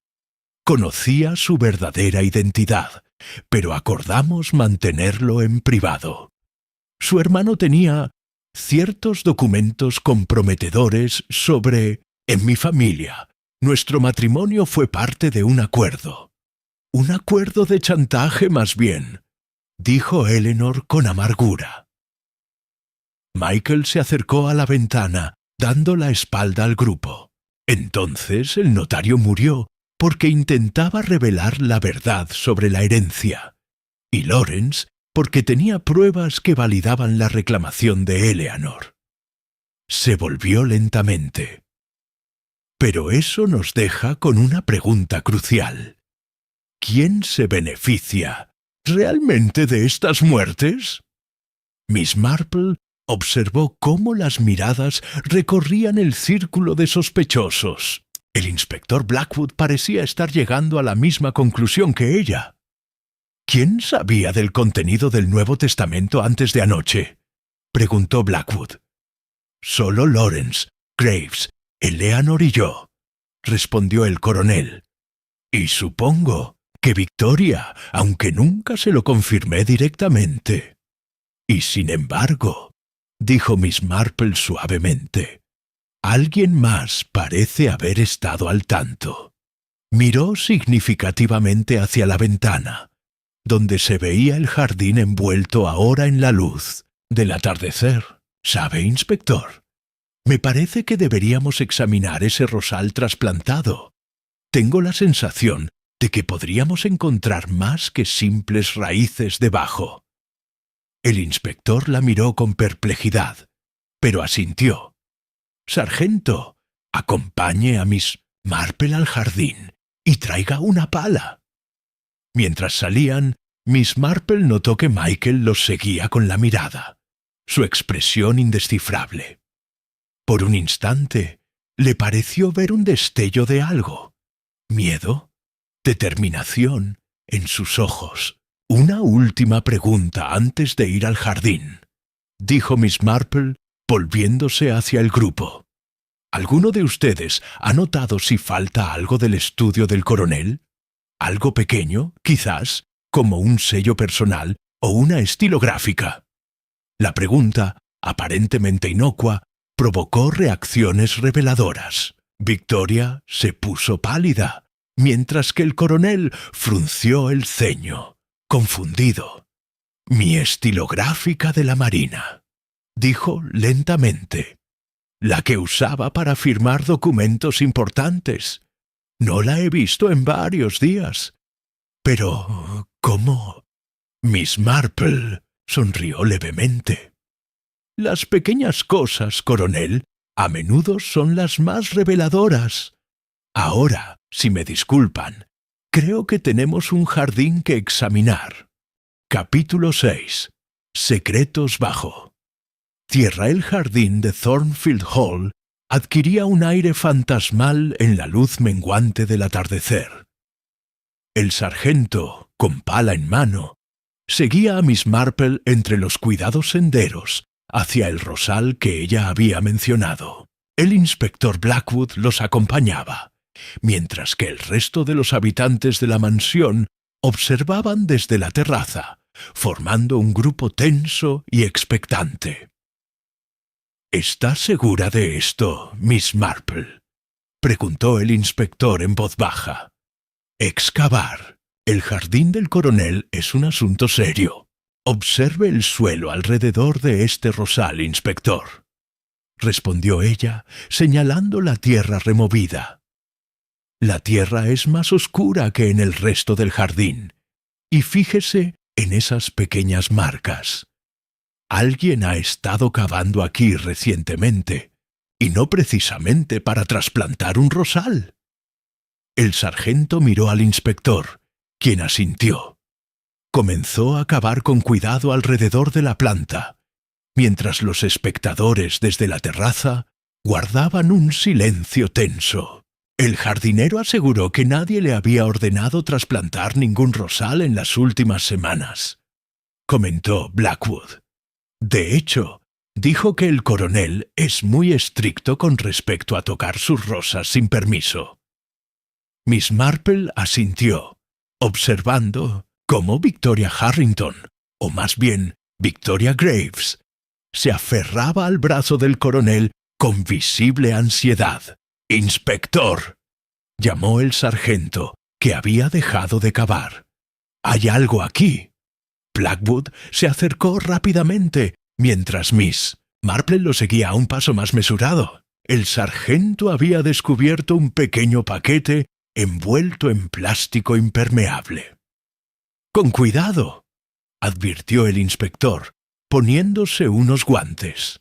Conocía su verdadera identidad, pero acordamos mantenerlo en privado. Su hermano tenía ciertos documentos comprometedores sobre... En mi familia, nuestro matrimonio fue parte de un acuerdo. Un acuerdo de chantaje más bien, dijo Eleanor con amargura. Michael se acercó a la ventana, dando la espalda al grupo. Entonces el notario murió porque intentaba revelar la verdad sobre la herencia, y Lawrence porque tenía pruebas que validaban la reclamación de Eleanor. Se volvió lentamente. Pero eso nos deja con una pregunta crucial. ¿Quién se beneficia realmente de estas muertes? Miss Marple observó cómo las miradas recorrían el círculo de sospechosos. El inspector Blackwood parecía estar llegando a la misma conclusión que ella. ¿Quién sabía del contenido del Nuevo Testamento antes de anoche?, preguntó Blackwood. Solo Lawrence, Graves, Eleanor y yo, respondió el coronel. Y supongo que Victoria, aunque nunca se lo confirmé directamente. Y sin embargo, dijo Miss Marple suavemente, alguien más parece haber estado al tanto. Miró significativamente hacia la ventana, donde se veía el jardín envuelto ahora en la luz del atardecer. ¿Sabe, inspector? Me parece que deberíamos examinar ese rosal trasplantado. Tengo la sensación de que podríamos encontrar más que simples raíces debajo. El inspector la miró con perplejidad, pero asintió. Sargento, acompañe a Miss Marple al jardín y traiga una pala. Mientras salían, Miss Marple notó que Michael los seguía con la mirada, su expresión indescifrable. Por un instante, le pareció ver un destello de algo. Miedo, determinación en sus ojos. Una última pregunta antes de ir al jardín, dijo Miss Marple, volviéndose hacia el grupo. ¿Alguno de ustedes ha notado si falta algo del estudio del coronel? ¿Algo pequeño, quizás, como un sello personal o una estilográfica? La pregunta, aparentemente inocua, provocó reacciones reveladoras. Victoria se puso pálida, mientras que el coronel frunció el ceño, confundido. «Mi estilográfica de la Marina», dijo lentamente. «La que usaba para firmar documentos importantes. No la he visto en varios días». «Pero, ¿cómo?» Miss Marple sonrió levemente. «Las pequeñas cosas, coronel, a menudo son las más reveladoras. Ahora, si me disculpan, creo que tenemos un jardín que examinar». Capítulo 6. Secretos bajo. Tierra el jardín de Thornfield Hall adquiría un aire fantasmal en la luz menguante del atardecer. El sargento, con pala en mano, seguía a Miss Marple entre los cuidados senderos hacia el rosal que ella había mencionado. El inspector Blackwood los acompañaba, mientras que el resto de los habitantes de la mansión observaban desde la terraza, formando un grupo tenso y expectante. «¿Está segura de esto, Miss Marple?», preguntó el inspector en voz baja. «Excavar el jardín del coronel es un asunto serio. Observe el suelo alrededor de este rosal, inspector», respondió ella, señalando la tierra removida. «La tierra es más oscura que en el resto del jardín, y fíjese en esas pequeñas marcas. Alguien ha estado cavando aquí recientemente, y no precisamente para trasplantar un rosal». El sargento miró al inspector, quien asintió. Comenzó a cavar con cuidado alrededor de la planta, mientras los espectadores desde la terraza guardaban un silencio tenso. El jardinero aseguró que nadie le había ordenado trasplantar ningún rosal en las últimas semanas, comentó Blackwood. De hecho, dijo que el coronel es muy estricto con respecto a tocar sus rosas sin permiso. Miss Marple asintió, observando cómo Victoria Harrington, o más bien Victoria Graves, se aferraba al brazo del coronel con visible ansiedad. «Inspector», llamó el sargento, que había dejado de cavar. «Hay algo aquí». Blackwood se acercó rápidamente, mientras Miss Marple lo seguía a un paso más mesurado. El sargento había descubierto un pequeño paquete envuelto en plástico impermeable. «Con cuidado», advirtió el inspector, poniéndose unos guantes.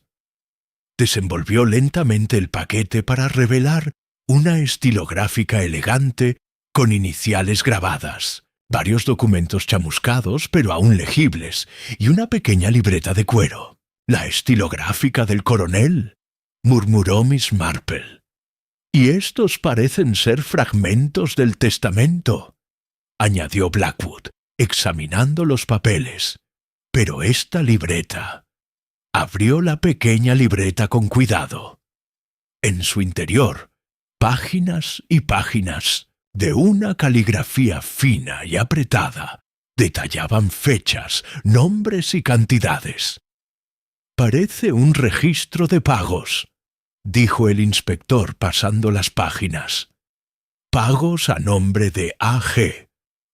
Desenvolvió lentamente el paquete para revelar una estilográfica elegante con iniciales grabadas, varios documentos chamuscados pero aún legibles, y una pequeña libreta de cuero. «La estilográfica del coronel», murmuró Miss Marple. «Y estos parecen ser fragmentos del testamento», añadió Blackwood, examinando los papeles. Pero esta libreta... Abrió la pequeña libreta con cuidado. En su interior, páginas y páginas de una caligrafía fina y apretada detallaban fechas, nombres y cantidades. «Parece un registro de pagos», dijo el inspector pasando las páginas. «Pagos a nombre de A.G.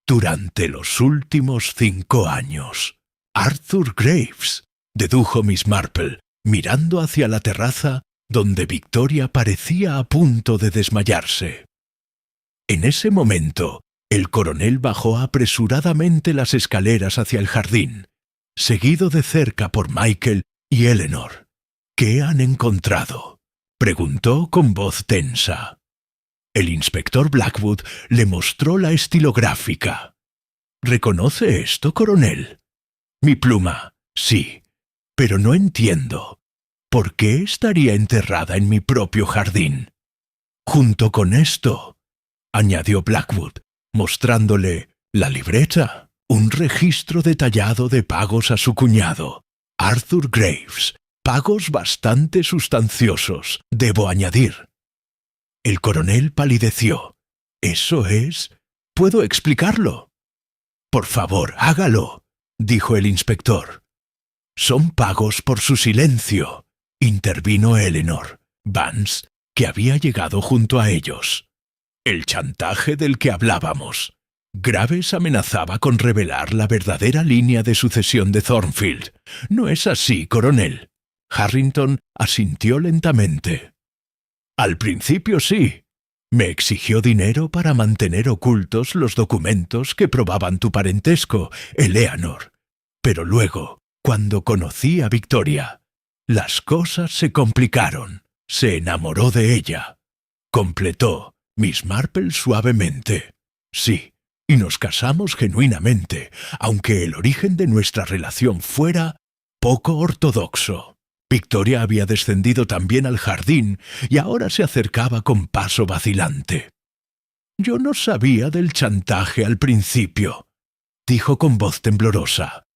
durante los últimos 5 años. Arthur Graves», dedujo Miss Marple, mirando hacia la terraza donde Victoria parecía a punto de desmayarse. En ese momento, el coronel bajó apresuradamente las escaleras hacia el jardín, seguido de cerca por Michael y Eleanor. «¿Qué han encontrado?», preguntó con voz tensa. El inspector Blackwood le mostró la estilográfica. «¿Reconoce esto, coronel?» «Mi pluma, sí, pero no entiendo. ¿Por qué estaría enterrada en mi propio jardín?» «Junto con esto», añadió Blackwood, mostrándole la libreta, un registro detallado de pagos a su cuñado, Arthur Graves, pagos bastante sustanciosos, debo añadir. El coronel palideció. «¿Eso es? ¿Puedo explicarlo?» «Por favor, hágalo», dijo el inspector. «Son pagos por su silencio», intervino Eleanor Vance, que había llegado junto a ellos. «El chantaje del que hablábamos. Graves amenazaba con revelar la verdadera línea de sucesión de Thornfield. ¿No es así, coronel?» Harrington asintió lentamente. «Al principio sí. Me exigió dinero para mantener ocultos los documentos que probaban tu parentesco, Eleanor. Pero luego, cuando conocí a Victoria, las cosas se complicaron. Se enamoró de ella», completó Miss Marple suavemente. «Sí, y nos casamos genuinamente, aunque el origen de nuestra relación fuera poco ortodoxo. Victoria había descendido también al jardín y ahora se acercaba con paso vacilante. «Yo no sabía del chantaje al principio», dijo con voz temblorosa.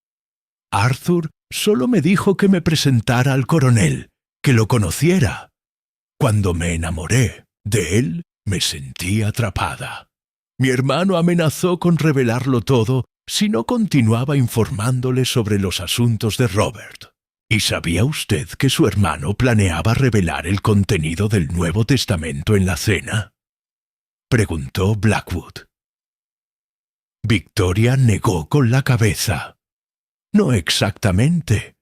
«Arthur solo me dijo que me presentara al coronel, que lo conociera. Cuando me enamoré de él, me sentí atrapada. Mi hermano amenazó con revelarlo todo si no continuaba informándole sobre los asuntos de Robert. ¿Y sabía usted que su hermano planeaba revelar el contenido del Nuevo Testamento en la cena?», preguntó Blackwood. Victoria negó con la cabeza. «No exactamente.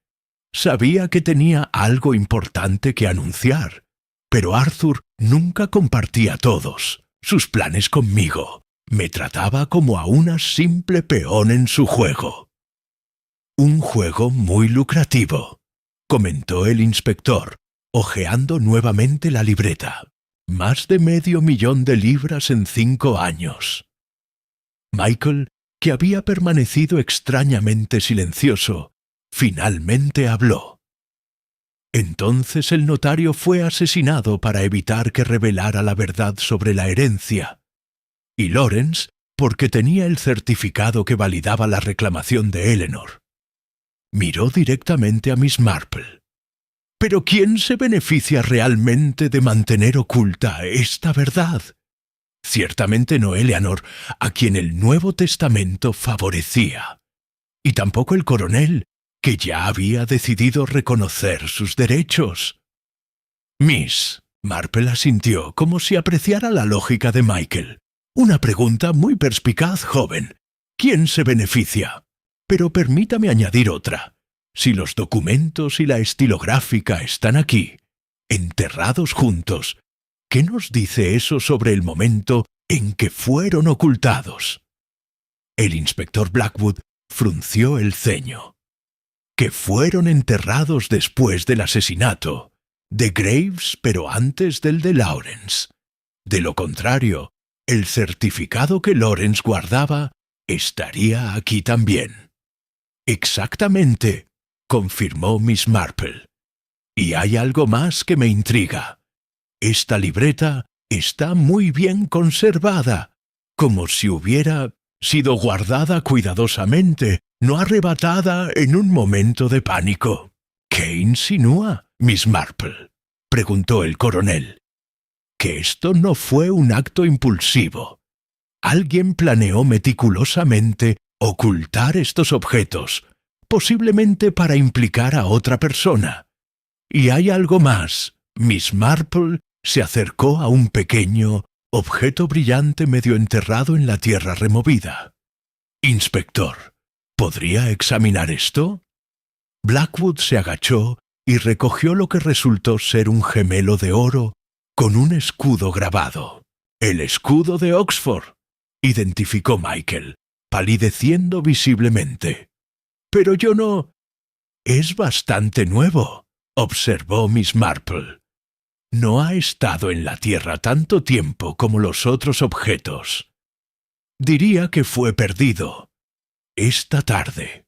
Sabía que tenía algo importante que anunciar, pero Arthur nunca compartía todos sus planes conmigo. Me trataba como a una simple peón en su juego». «Un juego muy lucrativo», comentó el inspector, hojeando nuevamente la libreta. «Más de $500,000 en 5 años». Michael, que había permanecido extrañamente silencioso, finalmente habló. «Entonces el notario fue asesinado para evitar que revelara la verdad sobre la herencia. Y Lawrence, porque tenía el certificado que validaba la reclamación de Eleanor». Miró directamente a Miss Marple. «¿Pero quién se beneficia realmente de mantener oculta esta verdad? Ciertamente no Eleanor, a quien el Nuevo Testamento favorecía, y tampoco el coronel, que ya había decidido reconocer sus derechos». Miss Marple asintió como si apreciara la lógica de Michael. «Una pregunta muy perspicaz, joven. ¿Quién se beneficia? Pero permítame añadir otra. Si los documentos y la estilográfica están aquí, enterrados juntos, ¿qué nos dice eso sobre el momento en que fueron ocultados?» El inspector Blackwood frunció el ceño. «Que fueron enterrados después del asesinato de Graves, pero antes del de Lawrence. De lo contrario, el certificado que Lawrence guardaba estaría aquí también». «Exactamente», confirmó Miss Marple. «Y hay algo más que me intriga. Esta libreta está muy bien conservada, como si hubiera sido guardada cuidadosamente, no arrebatada en un momento de pánico. ¿Qué insinúa, Miss Marple?, preguntó el coronel. Que esto no fue un acto impulsivo. Alguien planeó meticulosamente ocultar estos objetos, posiblemente para implicar a otra persona. Y hay algo más. Miss Marple se acercó a un pequeño objeto brillante medio enterrado en la tierra removida. Inspector, ¿podría examinar esto? Blackwood se agachó y recogió lo que resultó ser un gemelo de oro con un escudo grabado. «El escudo de Oxford», identificó Michael, palideciendo visiblemente. «Pero yo no...» «Es bastante nuevo», observó Miss Marple. «No ha estado en la Tierra tanto tiempo como los otros objetos. Diría que fue perdido esta tarde».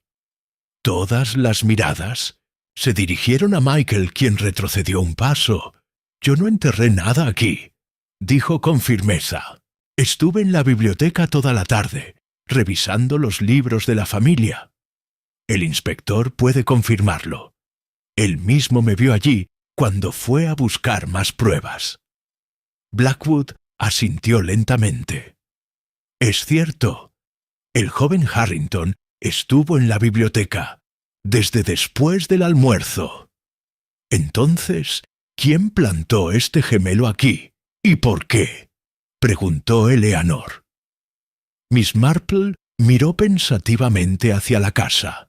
Todas las miradas se dirigieron a Michael, quien retrocedió un paso. «Yo no enterré nada aquí», dijo con firmeza. «Estuve en la biblioteca toda la tarde, revisando los libros de la familia. El inspector puede confirmarlo. Él mismo me vio allí cuando fue a buscar más pruebas». Blackwood asintió lentamente. «Es cierto. El joven Harrington estuvo en la biblioteca desde después del almuerzo. Entonces, ¿quién plantó este gemelo aquí y por qué?», preguntó Eleanor. Miss Marple miró pensativamente hacia la casa.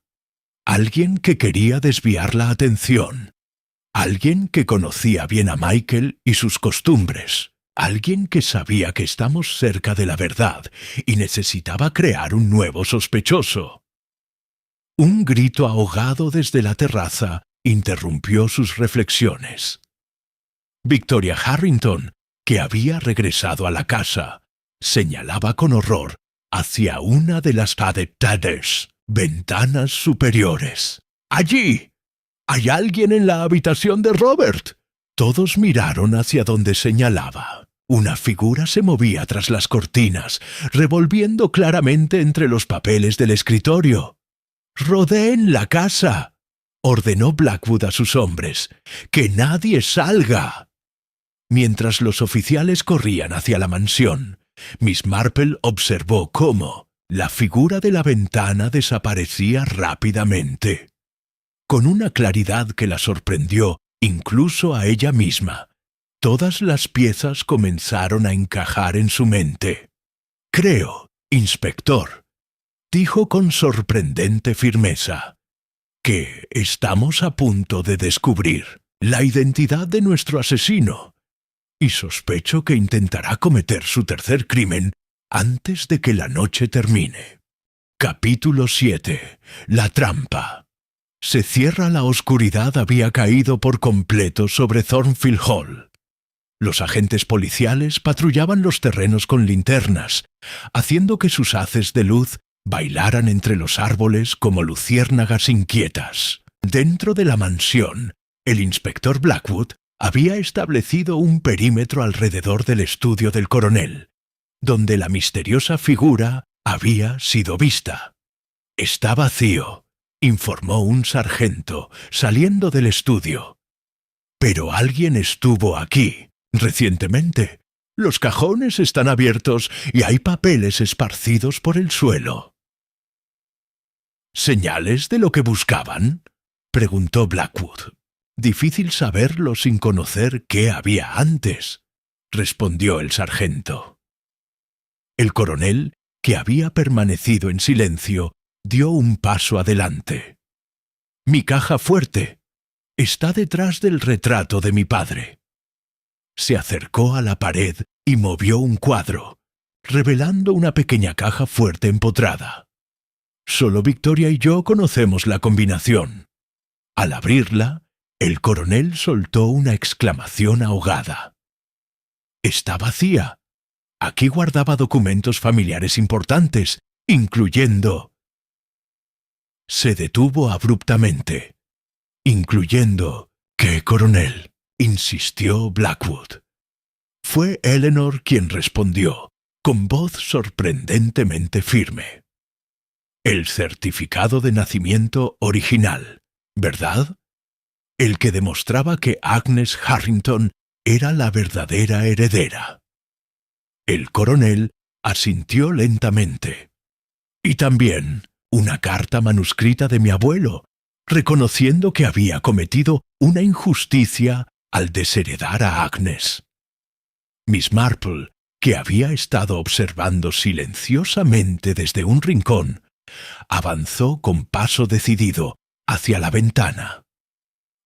Alguien que quería desviar la atención. Alguien que conocía bien a Michael y sus costumbres. Alguien que sabía que estamos cerca de la verdad y necesitaba crear un nuevo sospechoso. Un grito ahogado desde la terraza interrumpió sus reflexiones. Victoria Harrington, que había regresado a la casa, señalaba con horror hacia una de las adeptadas ventanas superiores. «¡Allí! ¡Hay alguien en la habitación de Robert!». Todos miraron hacia donde señalaba. Una figura se movía tras las cortinas, revolviendo claramente entre los papeles del escritorio. «¡Rodeen la casa!», ordenó Blackwood a sus hombres. «¡Que nadie salga!». Mientras los oficiales corrían hacia la mansión, Miss Marple observó cómo la figura de la ventana desaparecía rápidamente. Con una claridad que la sorprendió incluso a ella misma, todas las piezas comenzaron a encajar en su mente. «Creo, inspector», dijo con sorprendente firmeza, «que estamos a punto de descubrir la identidad de nuestro asesino, y sospecho que intentará cometer su tercer crimen antes de que la noche termine». Capítulo 7. La trampa. Se cierra. La oscuridad había caído por completo sobre Thornfield Hall. Los agentes policiales patrullaban los terrenos con linternas, haciendo que sus haces de luz bailaran entre los árboles como luciérnagas inquietas. Dentro de la mansión, el inspector Blackwood había establecido un perímetro alrededor del estudio del coronel, donde la misteriosa figura había sido vista. «Está vacío», informó un sargento, saliendo del estudio. «Pero alguien estuvo aquí recientemente. Los cajones están abiertos y hay papeles esparcidos por el suelo». «¿Señales de lo que buscaban?», preguntó Blackwood. «Difícil saberlo sin conocer qué había antes», respondió el sargento. El coronel, que había permanecido en silencio, dio un paso adelante. «Mi caja fuerte está detrás del retrato de mi padre». Se acercó a la pared y movió un cuadro, revelando una pequeña caja fuerte empotrada. Solo Victoria y yo conocemos la combinación. Al abrirla, el coronel soltó una exclamación ahogada. «Está vacía. Aquí guardaba documentos familiares importantes, incluyendo...». Se detuvo abruptamente. «Incluyendo... ¿Qué, coronel?», insistió Blackwood. Fue Eleanor quien respondió, con voz sorprendentemente firme. El certificado de nacimiento original, ¿verdad? El que demostraba que Agnes Harrington era la verdadera heredera. El coronel asintió lentamente. Y también una carta manuscrita de mi abuelo, reconociendo que había cometido una injusticia al desheredar a Agnes. Miss Marple, que había estado observando silenciosamente desde un rincón, avanzó con paso decidido hacia la ventana.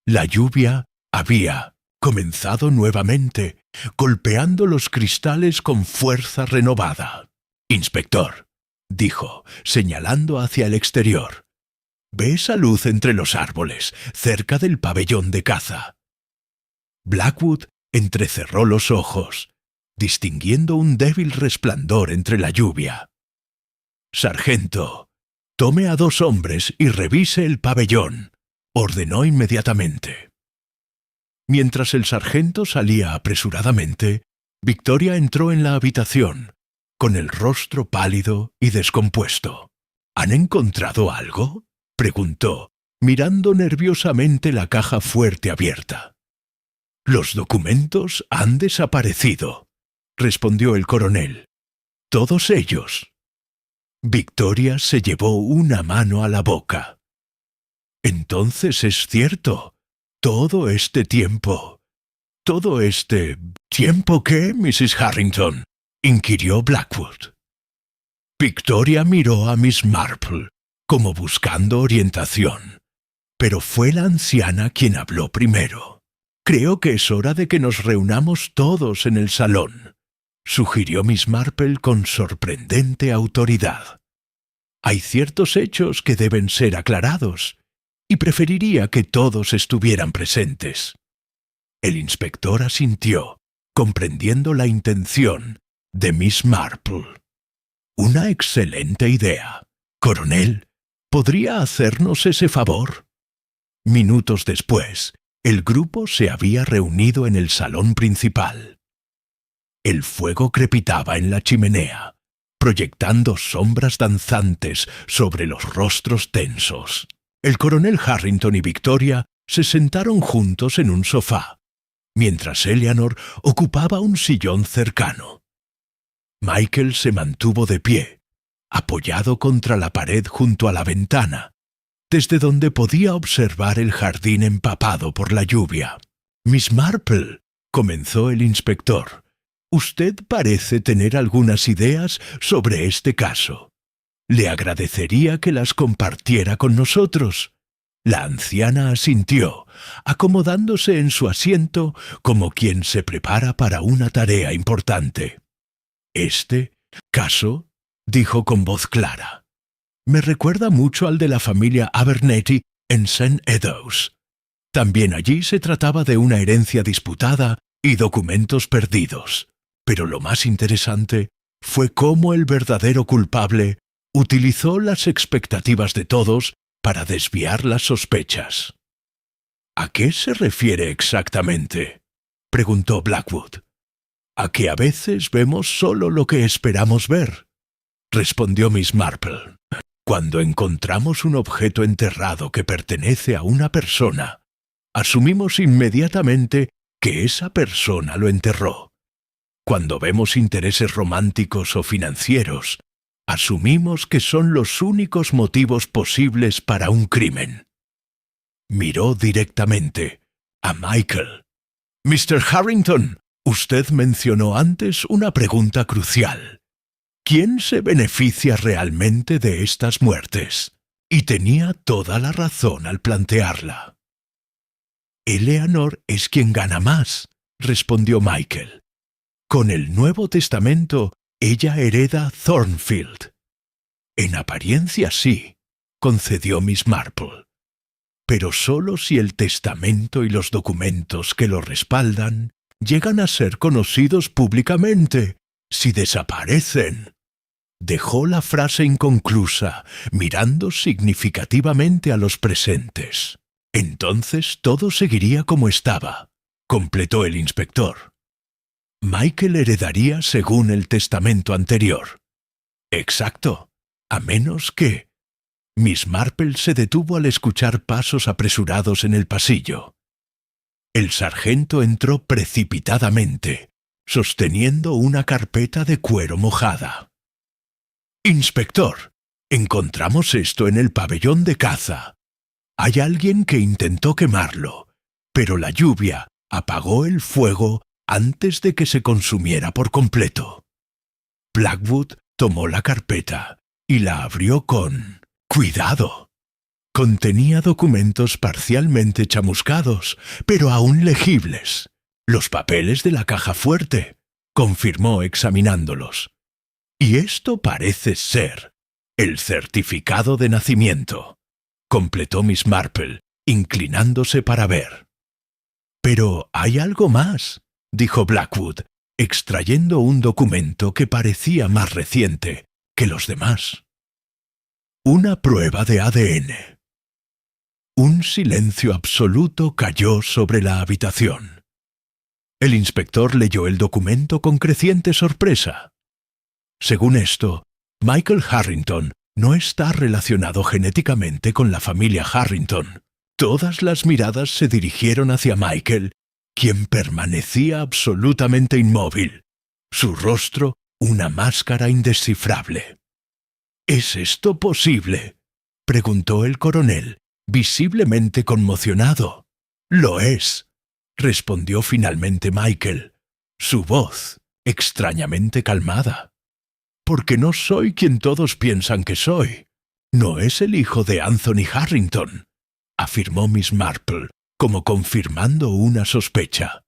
La lluvia había comenzado nuevamente, golpeando los cristales con fuerza renovada. «Inspector», dijo, señalando hacia el exterior, «¿ve esa luz entre los árboles, cerca del pabellón de caza?» Blackwood entrecerró los ojos, distinguiendo un débil resplandor entre la lluvia. «Sargento, tome a 2 hombres y revise el pabellón», ordenó inmediatamente. Mientras el sargento salía apresuradamente, Victoria entró en la habitación, con el rostro pálido y descompuesto. «¿Han encontrado algo?», preguntó, mirando nerviosamente la caja fuerte abierta. «Los documentos han desaparecido», respondió el coronel. «Todos ellos». Victoria se llevó una mano a la boca. «Entonces es cierto, todo este tiempo qué, Mrs. Harrington?», inquirió Blackwood. Victoria miró a Miss Marple, como buscando orientación, pero fue la anciana quien habló primero. «Creo que es hora de que nos reunamos todos en el salón», sugirió Miss Marple con sorprendente autoridad. «Hay ciertos hechos que deben ser aclarados, y preferiría que todos estuvieran presentes». El inspector asintió, comprendiendo la intención de Miss Marple. «Una excelente idea. Coronel, ¿podría hacernos ese favor?». Minutos después, el grupo se había reunido en el salón principal. El fuego crepitaba en la chimenea, proyectando sombras danzantes sobre los rostros tensos. El coronel Harrington y Victoria se sentaron juntos en un sofá, mientras Eleanor ocupaba un sillón cercano. Michael se mantuvo de pie, apoyado contra la pared junto a la ventana, desde donde podía observar el jardín empapado por la lluvia. «Miss Marple», comenzó el inspector, «usted parece tener algunas ideas sobre este caso. Le agradecería que las compartiera con nosotros». La anciana asintió, acomodándose en su asiento como quien se prepara para una tarea importante. «Este caso», dijo con voz clara, «me recuerda mucho al de la familia Abernethy en St. Eddowes. También allí se trataba de una herencia disputada y documentos perdidos. Pero lo más interesante fue cómo el verdadero culpable utilizó las expectativas de todos para desviar las sospechas». «¿A qué se refiere exactamente?», preguntó Blackwood. «A que a veces vemos solo lo que esperamos ver», respondió Miss Marple. «Cuando encontramos un objeto enterrado que pertenece a una persona, asumimos inmediatamente que esa persona lo enterró. Cuando vemos intereses románticos o financieros, asumimos que son los únicos motivos posibles para un crimen». Miró directamente a Michael. «Mr. Harrington, usted mencionó antes una pregunta crucial. ¿Quién se beneficia realmente de estas muertes?». Y tenía toda la razón al plantearla. «Eleanor es quien gana más», respondió Michael. «Con el Nuevo Testamento, ella hereda Thornfield». «En apariencia sí», concedió Miss Marple. «Pero solo si el testamento y los documentos que lo respaldan llegan a ser conocidos públicamente. Si desaparecen». Dejó la frase inconclusa, mirando significativamente a los presentes. «Entonces todo seguiría como estaba», completó el inspector. Michael heredaría según el testamento anterior. Exacto, a menos que... Miss Marple se detuvo al escuchar pasos apresurados en el pasillo. El sargento entró precipitadamente, sosteniendo una carpeta de cuero mojada. «Inspector, encontramos esto en el pabellón de caza. Hay alguien que intentó quemarlo, pero la lluvia apagó el fuego antes de que se consumiera por completo». Blackwood tomó la carpeta y la abrió con... ¡Cuidado! Contenía documentos parcialmente chamuscados, pero aún legibles. Los papeles de la caja fuerte, confirmó examinándolos. Y esto parece ser el certificado de nacimiento, completó Miss Marple, inclinándose para ver. Pero hay algo más, dijo Blackwood, extrayendo un documento que parecía más reciente que los demás. Una prueba de ADN. Un silencio absoluto cayó sobre la habitación. El inspector leyó el documento con creciente sorpresa. Según esto, Michael Harrington no está relacionado genéticamente con la familia Harrington. Todas las miradas se dirigieron hacia Michael, quien permanecía absolutamente inmóvil, su rostro una máscara indescifrable. ¿Es esto posible?, preguntó el coronel, visiblemente conmocionado. «Lo es», respondió finalmente Michael, su voz extrañamente calmada. «Porque no soy quien todos piensan que soy. No es el hijo de Anthony Harrington», afirmó Miss Marple, como confirmando una sospecha.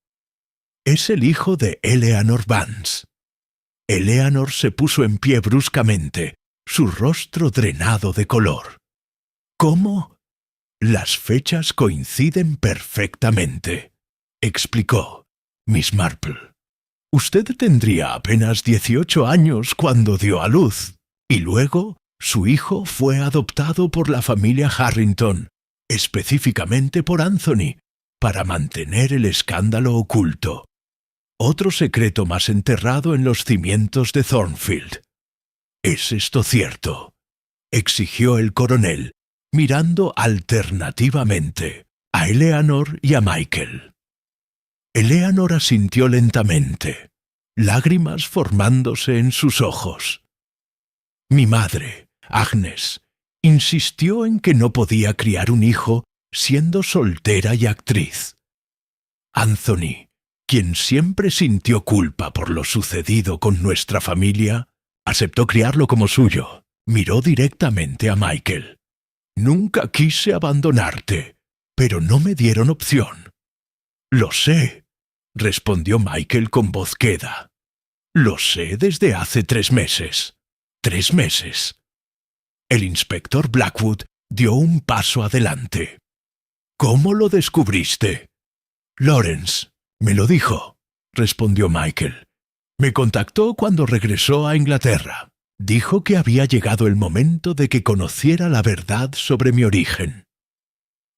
«Es el hijo de Eleanor Vance». Eleanor se puso en pie bruscamente, su rostro drenado de color. «¿Cómo?» «Las fechas coinciden perfectamente», explicó Miss Marple. «Usted tendría apenas 18 años cuando dio a luz, y luego su hijo fue adoptado por la familia Harrington, específicamente por Anthony, para mantener el escándalo oculto. Otro secreto más enterrado en los cimientos de Thornfield». «¿Es esto cierto?», exigió el coronel, mirando alternativamente a Eleanor y a Michael. Eleanor asintió lentamente, lágrimas formándose en sus ojos. «Mi madre, Agnes, insistió en que no podía criar un hijo siendo soltera y actriz. Anthony, quien siempre sintió culpa por lo sucedido con nuestra familia, aceptó criarlo como suyo». Miró directamente a Michael. «Nunca quise abandonarte, pero no me dieron opción». «Lo sé», respondió Michael con voz queda. «Lo sé desde hace 3 meses. 3 meses». El inspector Blackwood dio un paso adelante. «¿Cómo lo descubriste?» «Lawrence me lo dijo», respondió Michael. «Me contactó cuando regresó a Inglaterra. Dijo que había llegado el momento de que conociera la verdad sobre mi origen».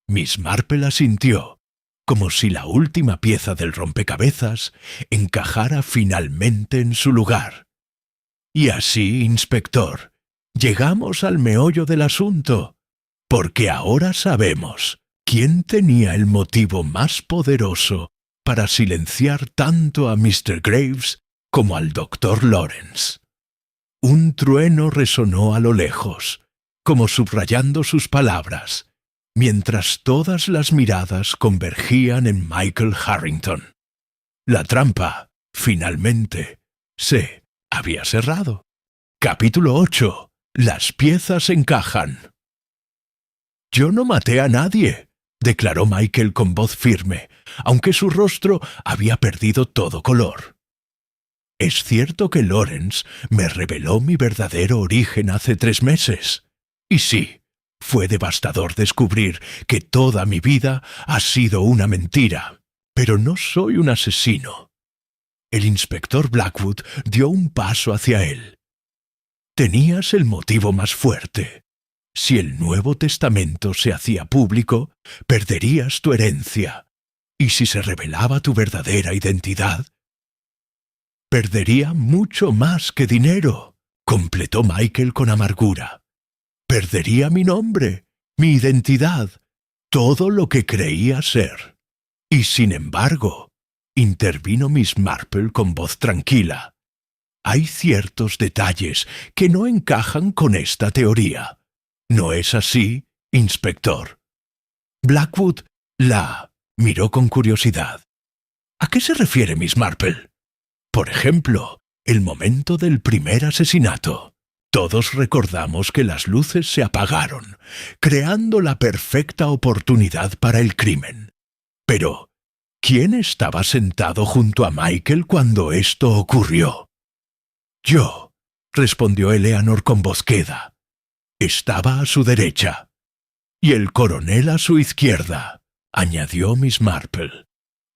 Miss Marple asintió, como si la última pieza del rompecabezas encajara finalmente en su lugar. «Y así, inspector, llegamos al meollo del asunto, porque ahora sabemos quién tenía el motivo más poderoso para silenciar tanto a Mr. Graves como al Dr. Lawrence». Un trueno resonó a lo lejos, como subrayando sus palabras, mientras todas las miradas convergían en Michael Harrington. La trampa, finalmente, se había cerrado. Capítulo 8. Las piezas encajan. «Yo no maté a nadie», declaró Michael con voz firme, aunque su rostro había perdido todo color. «Es cierto que Lawrence me reveló mi verdadero origen hace 3 meses. Y sí, fue devastador descubrir que toda mi vida ha sido una mentira. Pero no soy un asesino». El inspector Blackwood dio un paso hacia él. «Tenías el motivo más fuerte. Si el Nuevo Testamento se hacía público, perderías tu herencia. Y si se revelaba tu verdadera identidad, Perdería mucho más que dinero, completó Michael con amargura. Perdería mi nombre, mi identidad, todo lo que creía ser. Y sin embargo, intervino Miss Marple con voz tranquila. Hay ciertos detalles que no encajan con esta teoría. ¿No es así, inspector? Blackwood la miró con curiosidad. ¿A qué se refiere Miss Marple? Por ejemplo, el momento del primer asesinato. Todos recordamos que las luces se apagaron, creando la perfecta oportunidad para el crimen. Pero, ¿quién estaba sentado junto a Michael cuando esto ocurrió? Yo, respondió Eleanor con voz queda. Estaba a su derecha. Y el coronel a su izquierda, añadió Miss Marple.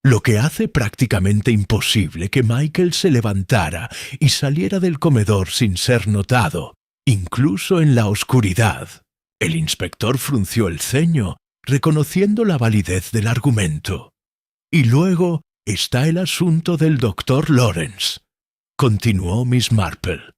Lo que hace prácticamente imposible que Michael se levantara y saliera del comedor sin ser notado, incluso en la oscuridad. El inspector frunció el ceño, reconociendo la validez del argumento. Y luego está el asunto del doctor Lawrence, continuó Miss Marple.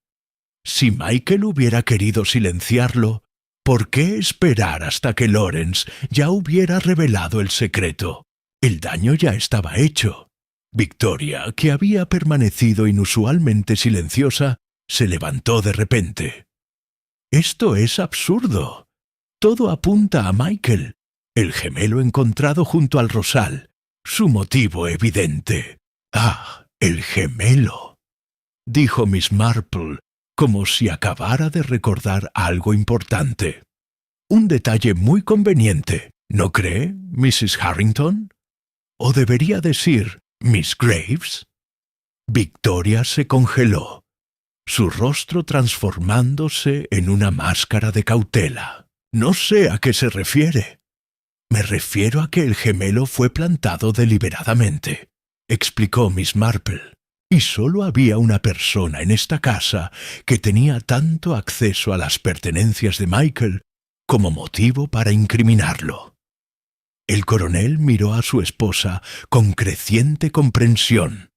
Si Michael hubiera querido silenciarlo, ¿por qué esperar hasta que Lawrence ya hubiera revelado el secreto? El daño ya estaba hecho. Victoria, que había permanecido inusualmente silenciosa, se levantó de repente. «Esto es absurdo. Todo apunta a Michael, el gemelo encontrado junto al rosal. Su motivo evidente. ¡Ah, el gemelo!», dijo Miss Marple, como si acabara de recordar algo importante. «Un detalle muy conveniente, ¿no cree, Mrs. Harrington? ¿O debería decir Miss Graves?» Victoria se congeló, su rostro transformándose en una máscara de cautela. «No sé a qué se refiere». «Me refiero a que el gemelo fue plantado deliberadamente», explicó Miss Marple, «y solo había una persona en esta casa que tenía tanto acceso a las pertenencias de Michael como motivo para incriminarlo». El coronel miró a su esposa con creciente comprensión.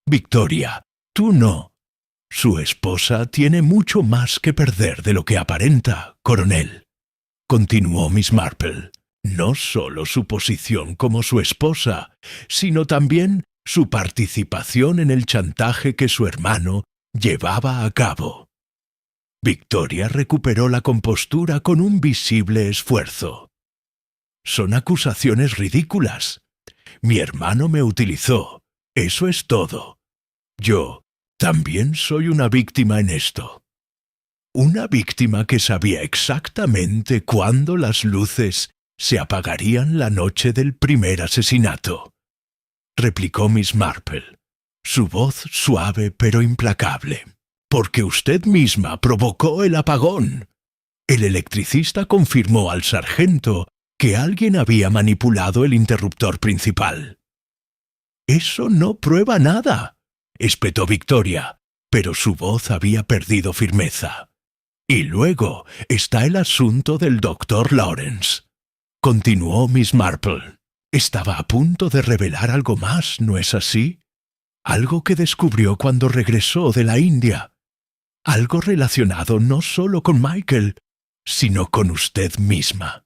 «Victoria, tú no. Su esposa tiene mucho más que perder de lo que aparenta, coronel», continuó Miss Marple. «No solo su posición como su esposa, sino también su participación en el chantaje que su hermano llevaba a cabo». Victoria recuperó la compostura con un visible esfuerzo. «Son acusaciones ridículas. Mi hermano me utilizó. Eso es todo. Yo también soy una víctima en esto. Una víctima que sabía exactamente cuándo las luces se apagarían la noche del primer asesinato», replicó Miss Marple, su voz suave pero implacable. «Porque usted misma provocó el apagón. El electricista confirmó al sargento que alguien había manipulado el interruptor principal». «Eso no prueba nada», espetó Victoria, pero su voz había perdido firmeza. «Y luego está el asunto del doctor Lawrence», continuó Miss Marple. «Estaba a punto de revelar algo más, ¿no es así? Algo que descubrió cuando regresó de la India. Algo relacionado no solo con Michael, sino con usted misma».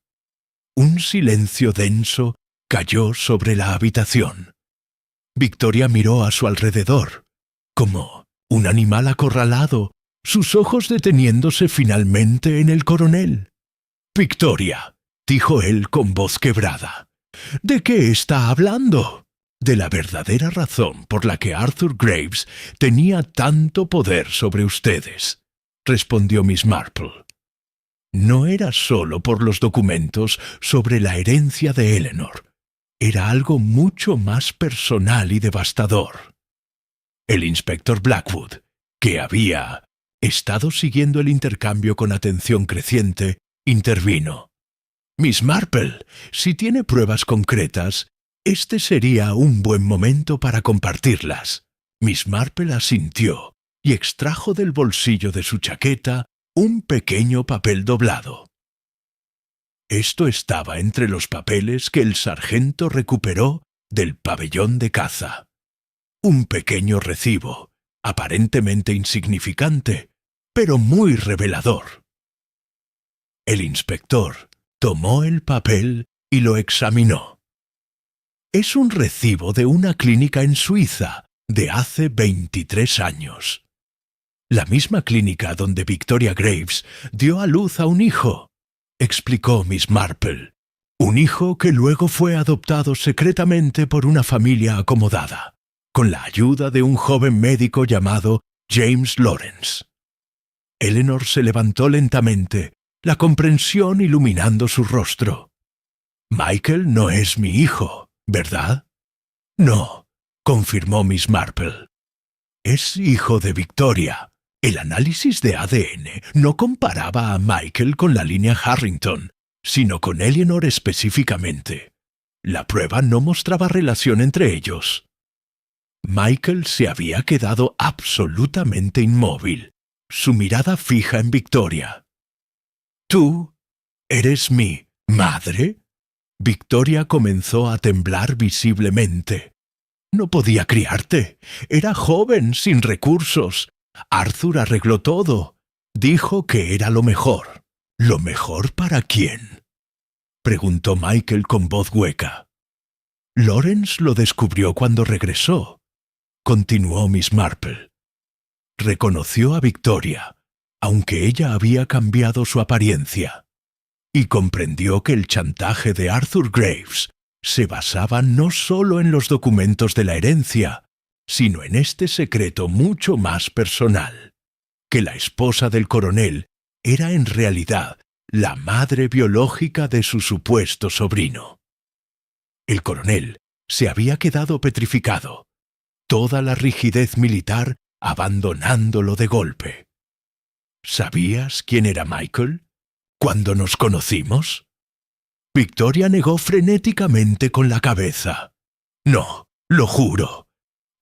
Un silencio denso cayó sobre la habitación. Victoria miró a su alrededor, como un animal acorralado, sus ojos deteniéndose finalmente en el coronel. «Victoria», dijo él con voz quebrada, «¿de qué está hablando? De la verdadera razón por la que Arthur Graves tenía tanto poder sobre ustedes», respondió Miss Marple. «No era solo por los documentos sobre la herencia de Eleanor. Era algo mucho más personal y devastador». El inspector Blackwood, que había estado siguiendo el intercambio con atención creciente, intervino. «Miss Marple, si tiene pruebas concretas, este sería un buen momento para compartirlas». Miss Marple asintió y extrajo del bolsillo de su chaqueta un pequeño papel doblado. Esto estaba entre los papeles que el sargento recuperó del pabellón de caza. Un pequeño recibo, aparentemente insignificante, pero muy revelador. El inspector tomó el papel y lo examinó. Es un recibo de una clínica en Suiza de hace 23 años. La misma clínica donde Victoria Graves dio a luz a un hijo, explicó Miss Marple. Un hijo que luego fue adoptado secretamente por una familia acomodada, con la ayuda de un joven médico llamado James Lawrence. Eleanor se levantó lentamente, la comprensión iluminando su rostro. Michael no es mi hijo, ¿verdad? No, confirmó Miss Marple. Es hijo de Victoria. El análisis de ADN no comparaba a Michael con la línea Harrington, sino con Eleanor específicamente. La prueba no mostraba relación entre ellos. Michael se había quedado absolutamente inmóvil, su mirada fija en Victoria. ¿Tú eres mi madre? Victoria comenzó a temblar visiblemente. No podía criarte. Era joven, sin recursos. Arthur arregló todo. Dijo que era lo mejor. ¿Lo mejor para quién?, preguntó Michael con voz hueca. Lawrence lo descubrió cuando regresó, continuó Miss Marple. Reconoció a Victoria, aunque ella había cambiado su apariencia, y comprendió que el chantaje de Arthur Graves se basaba no solo en los documentos de la herencia, sino en este secreto mucho más personal, que la esposa del coronel era en realidad la madre biológica de su supuesto sobrino. El coronel se había quedado petrificado, toda la rigidez militar abandonándolo de golpe. ¿Sabías quién era Michael cuando nos conocimos? Victoria negó frenéticamente con la cabeza. No, lo juro.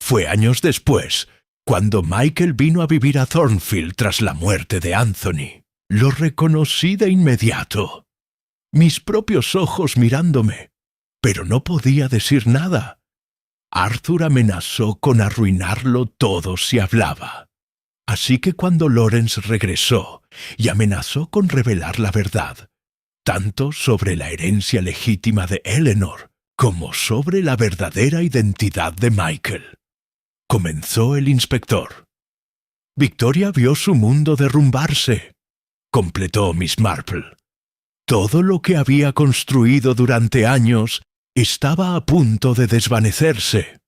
Fue años después, cuando Michael vino a vivir a Thornfield tras la muerte de Anthony. Lo reconocí de inmediato. Mis propios ojos mirándome, pero no podía decir nada. Arthur amenazó con arruinarlo todo si hablaba. Así que cuando Lawrence regresó y amenazó con revelar la verdad, tanto sobre la herencia legítima de Eleanor como sobre la verdadera identidad de Michael, comenzó el inspector. Victoria vio su mundo derrumbarse, completó Miss Marple. Todo lo que había construido durante años estaba a punto de desvanecerse.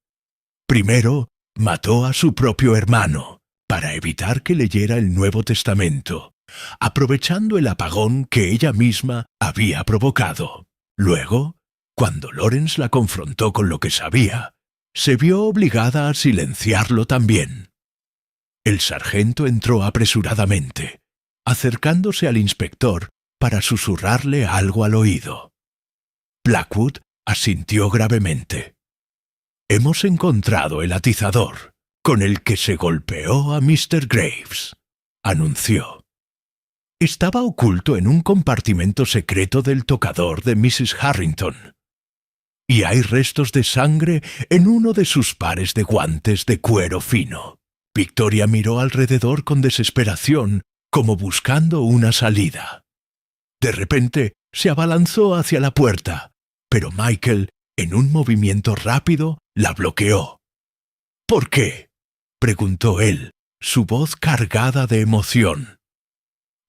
Primero, mató a su propio hermano para evitar que leyera el Nuevo Testamento, aprovechando el apagón que ella misma había provocado. Luego, cuando Lawrence la confrontó con lo que sabía, se vio obligada a silenciarlo también. El sargento entró apresuradamente, acercándose al inspector para susurrarle algo al oído. Blackwood asintió gravemente. Hemos encontrado el atizador con el que se golpeó a Mr. Graves, anunció. Estaba oculto en un compartimento secreto del tocador de Mrs. Harrington. Y hay restos de sangre en uno de sus pares de guantes de cuero fino. Victoria miró alrededor con desesperación, como buscando una salida. De repente se abalanzó hacia la puerta, pero Michael, en un movimiento rápido, la bloqueó. ¿Por qué?, preguntó él, su voz cargada de emoción.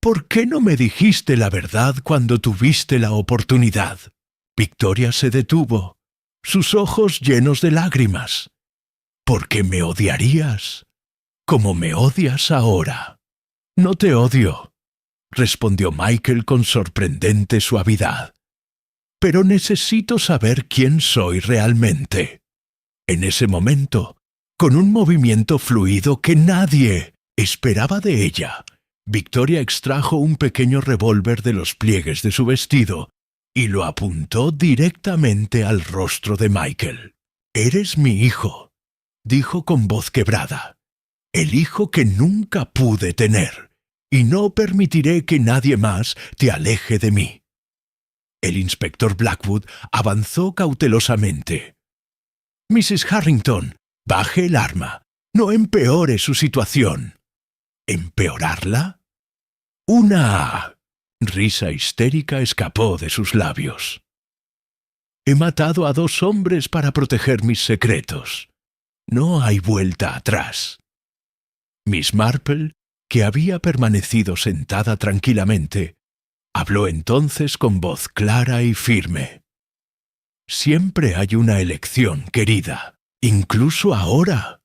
¿Por qué no me dijiste la verdad cuando tuviste la oportunidad? Victoria se detuvo, sus ojos llenos de lágrimas. ¿Por qué me odiarías como me odias ahora? No te odio, respondió Michael con sorprendente suavidad. Pero necesito saber quién soy realmente. En ese momento, con un movimiento fluido que nadie esperaba de ella, Victoria extrajo un pequeño revólver de los pliegues de su vestido y lo apuntó directamente al rostro de Michael. «Eres mi hijo», dijo con voz quebrada, «el hijo que nunca pude tener, y no permitiré que nadie más te aleje de mí». El inspector Blackwood avanzó cautelosamente. «Mrs. Harrington, baje el arma. No empeore su situación. ¿Empeorarla? Una risa histérica escapó de sus labios. He matado a 2 hombres para proteger mis secretos. No hay vuelta atrás. Miss Marple, que había permanecido sentada tranquilamente, habló entonces con voz clara y firme. Siempre hay una elección, querida, incluso ahora.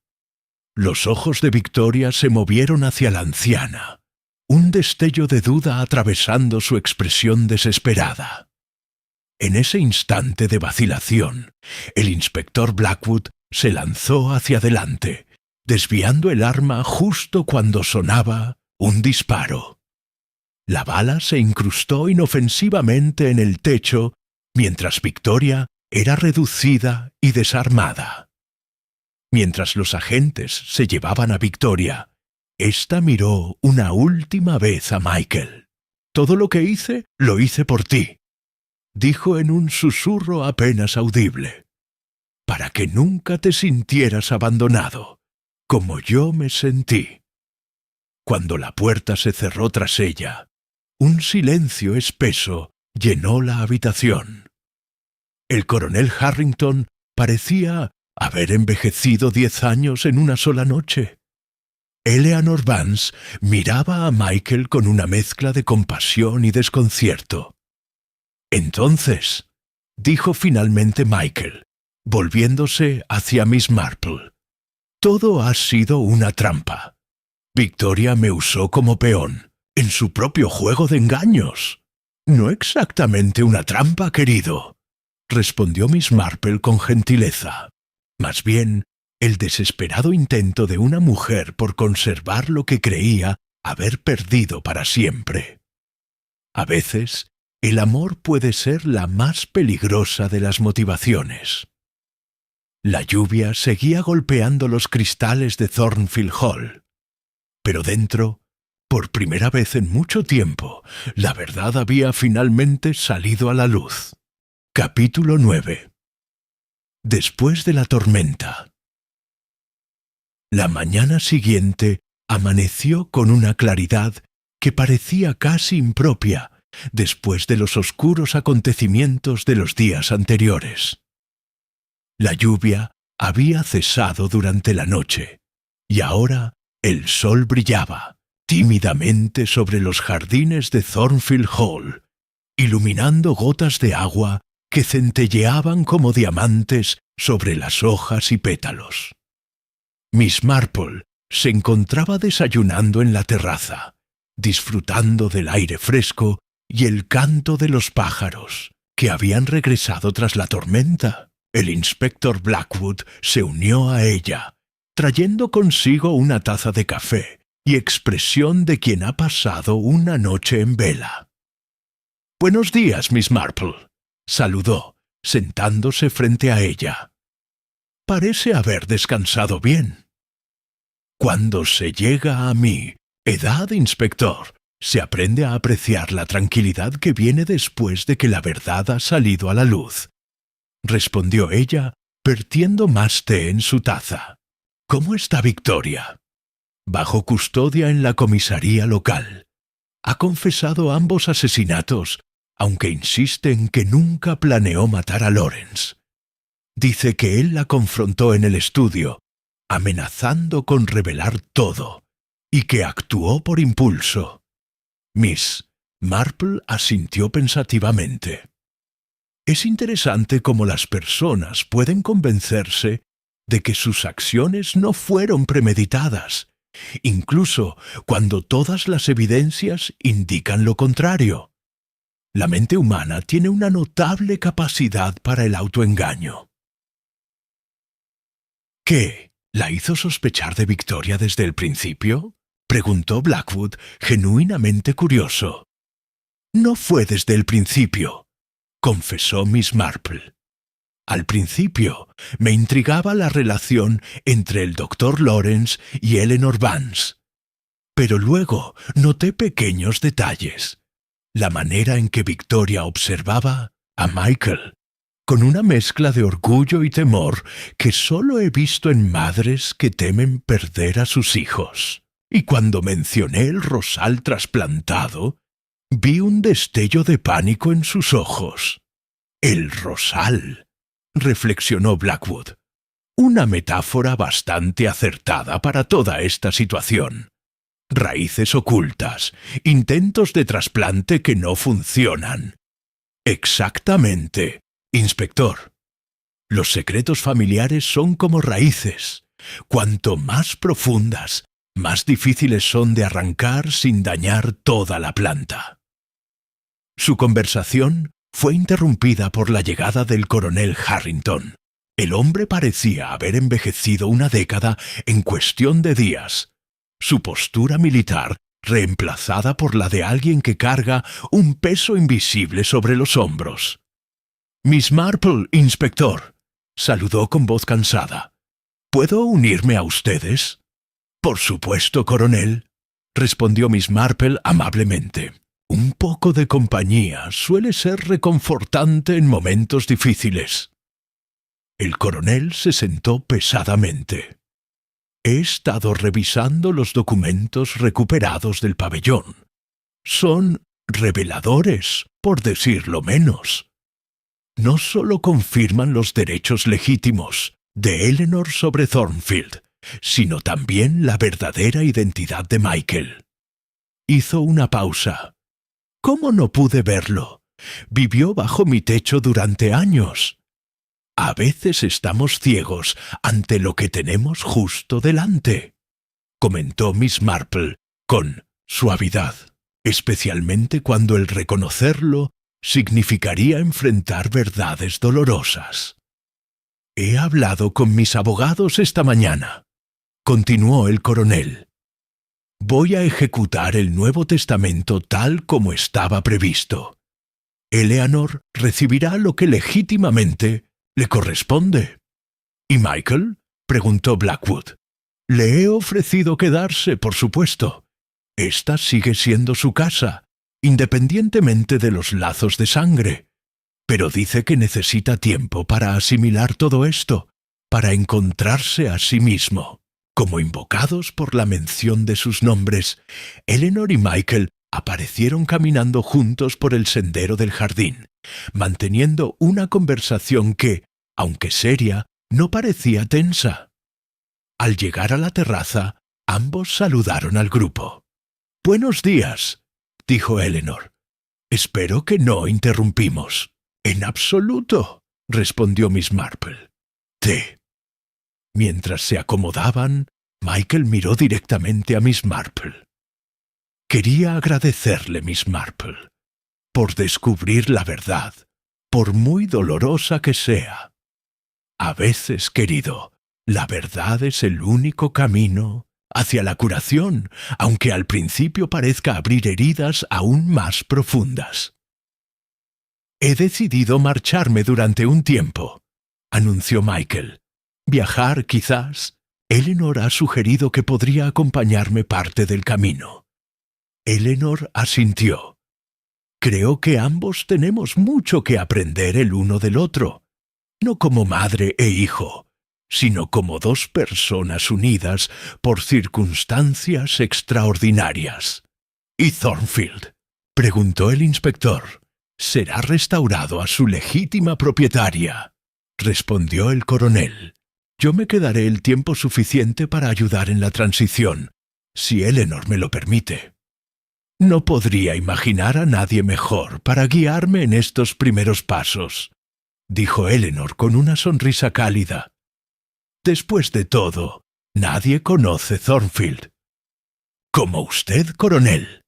Los ojos de Victoria se movieron hacia la anciana, un destello de duda atravesando su expresión desesperada. En ese instante de vacilación, el inspector Blackwood se lanzó hacia adelante, desviando el arma justo cuando sonaba un disparo. La bala se incrustó inofensivamente en el techo, mientras Victoria era reducida y desarmada. Mientras los agentes se llevaban a Victoria, ésta miró una última vez a Michael. «Todo lo que hice, lo hice por ti», dijo en un susurro apenas audible, «para que nunca te sintieras abandonado, como yo me sentí». Cuando la puerta se cerró tras ella, un silencio espeso llenó la habitación. El coronel Harrington parecía haber envejecido 10 años en una sola noche. Eleanor Vance miraba a Michael con una mezcla de compasión y desconcierto. «Entonces», dijo finalmente Michael, volviéndose hacia Miss Marple, «todo ha sido una trampa. Victoria me usó como peón, en su propio juego de engaños». «No exactamente una trampa, querido», respondió Miss Marple con gentileza. «Más bien, el desesperado intento de una mujer por conservar lo que creía haber perdido para siempre. A veces, el amor puede ser la más peligrosa de las motivaciones». La lluvia seguía golpeando los cristales de Thornfield Hall, pero dentro, por primera vez en mucho tiempo, la verdad había finalmente salido a la luz. Capítulo 9. Después de la tormenta. La mañana siguiente amaneció con una claridad que parecía casi impropia después de los oscuros acontecimientos de los días anteriores. La lluvia había cesado durante la noche, y ahora el sol brillaba tímidamente sobre los jardines de Thornfield Hall, iluminando gotas de agua que centelleaban como diamantes sobre las hojas y pétalos. Miss Marple se encontraba desayunando en la terraza, disfrutando del aire fresco y el canto de los pájaros, que habían regresado tras la tormenta. El inspector Blackwood se unió a ella, trayendo consigo una taza de café y expresión de quien ha pasado una noche en vela. «Buenos días, Miss Marple», saludó, sentándose frente a ella. «Parece haber descansado bien». Cuando se llega a mi edad, inspector, se aprende a apreciar la tranquilidad que viene después de que la verdad ha salido a la luz, respondió ella, vertiendo más té en su taza. «¿Cómo está Victoria?» «Bajo custodia en la comisaría local. Ha confesado ambos asesinatos, aunque insiste en que nunca planeó matar a Lawrence. Dice que él la confrontó en el estudio, amenazando con revelar todo, y que actuó por impulso». Miss Marple asintió pensativamente. Es interesante cómo las personas pueden convencerse de que sus acciones no fueron premeditadas, incluso cuando todas las evidencias indican lo contrario. La mente humana tiene una notable capacidad para el autoengaño. ¿Qué? ¿La hizo sospechar de Victoria desde el principio?, preguntó Blackwood, genuinamente curioso. «No fue desde el principio», confesó Miss Marple. «Al principio me intrigaba la relación entre el doctor Lawrence y Eleanor Vance. Pero luego noté pequeños detalles. La manera en que Victoria observaba a Michael, con una mezcla de orgullo y temor que solo he visto en madres que temen perder a sus hijos. Y cuando mencioné el rosal trasplantado, vi un destello de pánico en sus ojos. El rosal, reflexionó Blackwood. Una metáfora bastante acertada para toda esta situación. Raíces ocultas, intentos de trasplante que no funcionan. Exactamente, inspector. Los secretos familiares son como raíces. Cuanto más profundas, más difíciles son de arrancar sin dañar toda la planta. Su conversación fue interrumpida por la llegada del coronel Harrington. El hombre parecía haber envejecido una década en cuestión de días. Su postura militar, reemplazada por la de alguien que carga un peso invisible sobre los hombros. «Miss Marple, inspector», saludó con voz cansada. «¿Puedo unirme a ustedes?» «Por supuesto, coronel», respondió Miss Marple amablemente. «Un poco de compañía suele ser reconfortante en momentos difíciles». El coronel se sentó pesadamente. «He estado revisando los documentos recuperados del pabellón. Son reveladores, por decirlo menos. No solo confirman los derechos legítimos de Eleanor sobre Thornfield, sino también la verdadera identidad de Michael». Hizo una pausa. «¿Cómo no pude verlo? Vivió bajo mi techo durante años». A veces estamos ciegos ante lo que tenemos justo delante, comentó Miss Marple con suavidad, especialmente cuando el reconocerlo significaría enfrentar verdades dolorosas. He hablado con mis abogados esta mañana, continuó el coronel. Voy a ejecutar el Nuevo Testamento tal como estaba previsto. Eleanor recibirá lo que legítimamente le corresponde. ¿Y Michael?, preguntó Blackwood. Le he ofrecido quedarse, por supuesto. Esta sigue siendo su casa, independientemente de los lazos de sangre. Pero dice que necesita tiempo para asimilar todo esto, para encontrarse a sí mismo. Como invocados por la mención de sus nombres, Eleanor y Michael aparecieron caminando juntos por el sendero del jardín, manteniendo una conversación que, aunque seria, no parecía tensa. Al llegar a la terraza, ambos saludaron al grupo. «Buenos días», dijo Eleanor. «Espero que no interrumpimos». «En absoluto», respondió Miss Marple. «Té». Mientras se acomodaban, Michael miró directamente a Miss Marple. «Quería agradecerle, Miss Marple, por descubrir la verdad, por muy dolorosa que sea. A veces, querido, la verdad es el único camino hacia la curación, aunque al principio parezca abrir heridas aún más profundas». «He decidido marcharme durante un tiempo», anunció Michael. «Viajar, quizás. Eleanor ha sugerido que podría acompañarme parte del camino». Eleanor asintió. «Creo que ambos tenemos mucho que aprender el uno del otro, no como madre e hijo, sino como dos personas unidas por circunstancias extraordinarias». «¿Y Thornfield?», preguntó el inspector. «Será restaurado a su legítima propietaria», respondió el coronel. «Yo me quedaré el tiempo suficiente para ayudar en la transición, si Eleanor me lo permite. No podría imaginar a nadie mejor para guiarme en estos primeros pasos», dijo Eleanor con una sonrisa cálida. «Después de todo, nadie conoce Thornfield». «Como usted, coronel».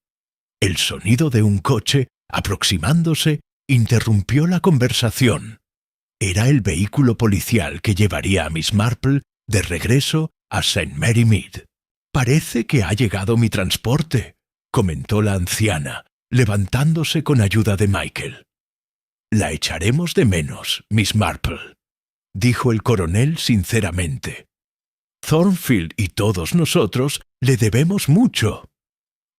El sonido de un coche, aproximándose, interrumpió la conversación. Era el vehículo policial que llevaría a Miss Marple de regreso a St. Mary Mead. «Parece que ha llegado mi transporte», comentó la anciana, levantándose con ayuda de Michael. «La echaremos de menos, Miss Marple», dijo el coronel sinceramente. «Thornfield y todos nosotros le debemos mucho».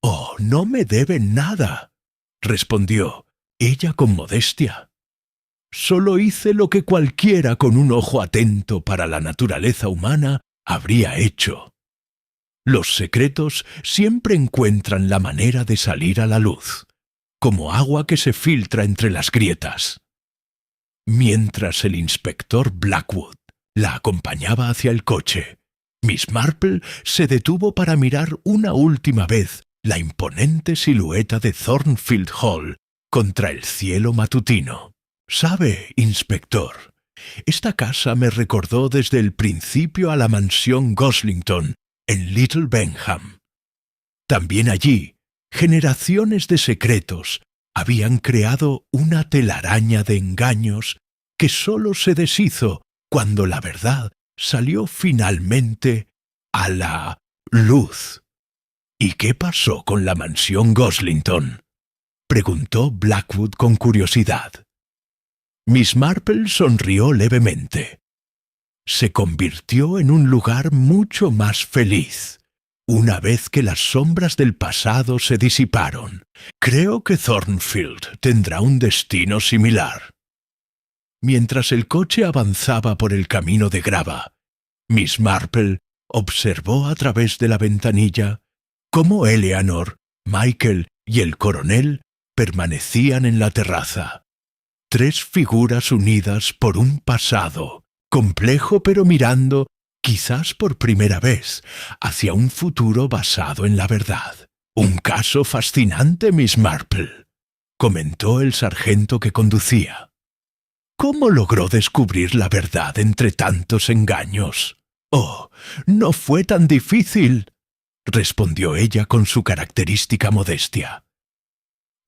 «Oh, no me deben nada», respondió ella con modestia. Solo hice lo que cualquiera con un ojo atento para la naturaleza humana habría hecho. Los secretos siempre encuentran la manera de salir a la luz, como agua que se filtra entre las grietas. Mientras el inspector Blackwood la acompañaba hacia el coche, Miss Marple se detuvo para mirar una última vez la imponente silueta de Thornfield Hall contra el cielo matutino. «¿Sabe, inspector? Esta casa me recordó desde el principio a la mansión Goslington en Little Benham. También allí, generaciones de secretos habían creado una telaraña de engaños que sólo se deshizo cuando la verdad salió finalmente a la luz». «¿Y qué pasó con la mansión Goslington?», preguntó Blackwood con curiosidad. Miss Marple sonrió levemente. «Se convirtió en un lugar mucho más feliz, una vez que las sombras del pasado se disiparon. Creo que Thornfield tendrá un destino similar». Mientras el coche avanzaba por el camino de grava, Miss Marple observó a través de la ventanilla cómo Eleanor, Michael y el coronel permanecían en la terraza. Tres figuras unidas por un pasado, complejo pero mirando, quizás por primera vez, hacia un futuro basado en la verdad. «Un caso fascinante, Miss Marple», comentó el sargento que conducía. «¿Cómo logró descubrir la verdad entre tantos engaños?». «Oh, no fue tan difícil», respondió ella con su característica modestia.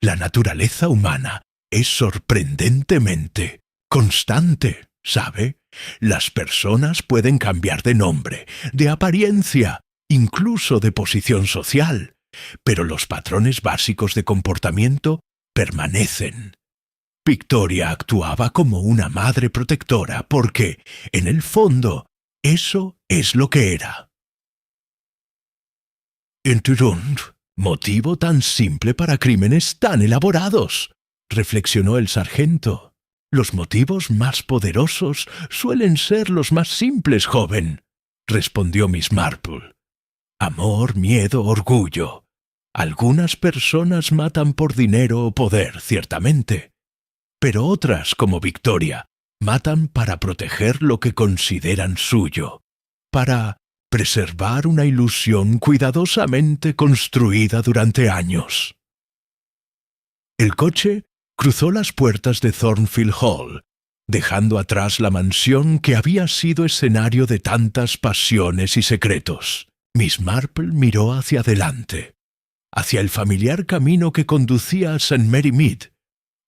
«La naturaleza humana es sorprendentemente constante, ¿sabe? Las personas pueden cambiar de nombre, de apariencia, incluso de posición social, pero los patrones básicos de comportamiento permanecen. Victoria actuaba como una madre protectora porque, en el fondo, eso es lo que era». «Interrumpir, motivo tan simple para crímenes tan elaborados», reflexionó el sargento. «Los motivos más poderosos suelen ser los más simples, joven», respondió Miss Marple. «Amor, miedo, orgullo. Algunas personas matan por dinero o poder, ciertamente, pero otras, como Victoria, matan para proteger lo que consideran suyo, para preservar una ilusión cuidadosamente construida durante años». El coche cruzó las puertas de Thornfield Hall, dejando atrás la mansión que había sido escenario de tantas pasiones y secretos. Miss Marple miró hacia adelante, hacia el familiar camino que conducía a St. Mary Mead,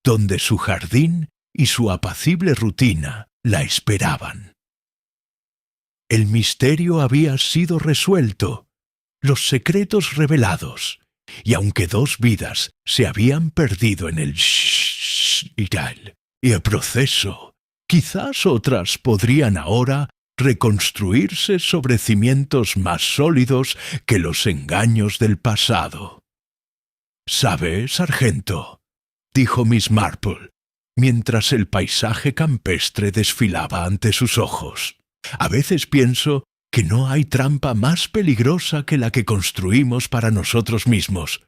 donde su jardín y su apacible rutina la esperaban. El misterio había sido resuelto, los secretos revelados, y aunque 2 vidas se habían perdido en el y el proceso, quizás otras podrían ahora reconstruirse sobre cimientos más sólidos que los engaños del pasado. «¿Sabe, sargento?», dijo Miss Marple, mientras el paisaje campestre desfilaba ante sus ojos. «A veces pienso que no hay trampa más peligrosa que la que construimos para nosotros mismos,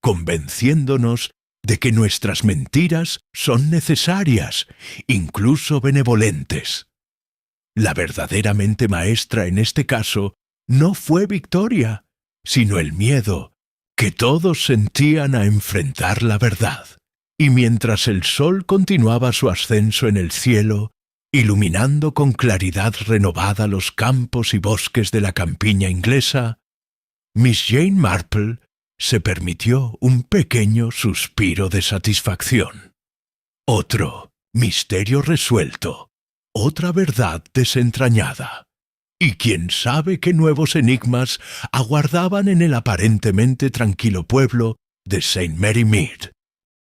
convenciéndonos de que nuestras mentiras son necesarias, incluso benevolentes. La verdaderamente maestra en este caso no fue Victoria, sino el miedo que todos sentían a enfrentar la verdad». Y mientras el sol continuaba su ascenso en el cielo, iluminando con claridad renovada los campos y bosques de la campiña inglesa, Miss Jane Marple se permitió un pequeño suspiro de satisfacción. Otro misterio resuelto, otra verdad desentrañada. Y quién sabe qué nuevos enigmas aguardaban en el aparentemente tranquilo pueblo de St. Mary Mead.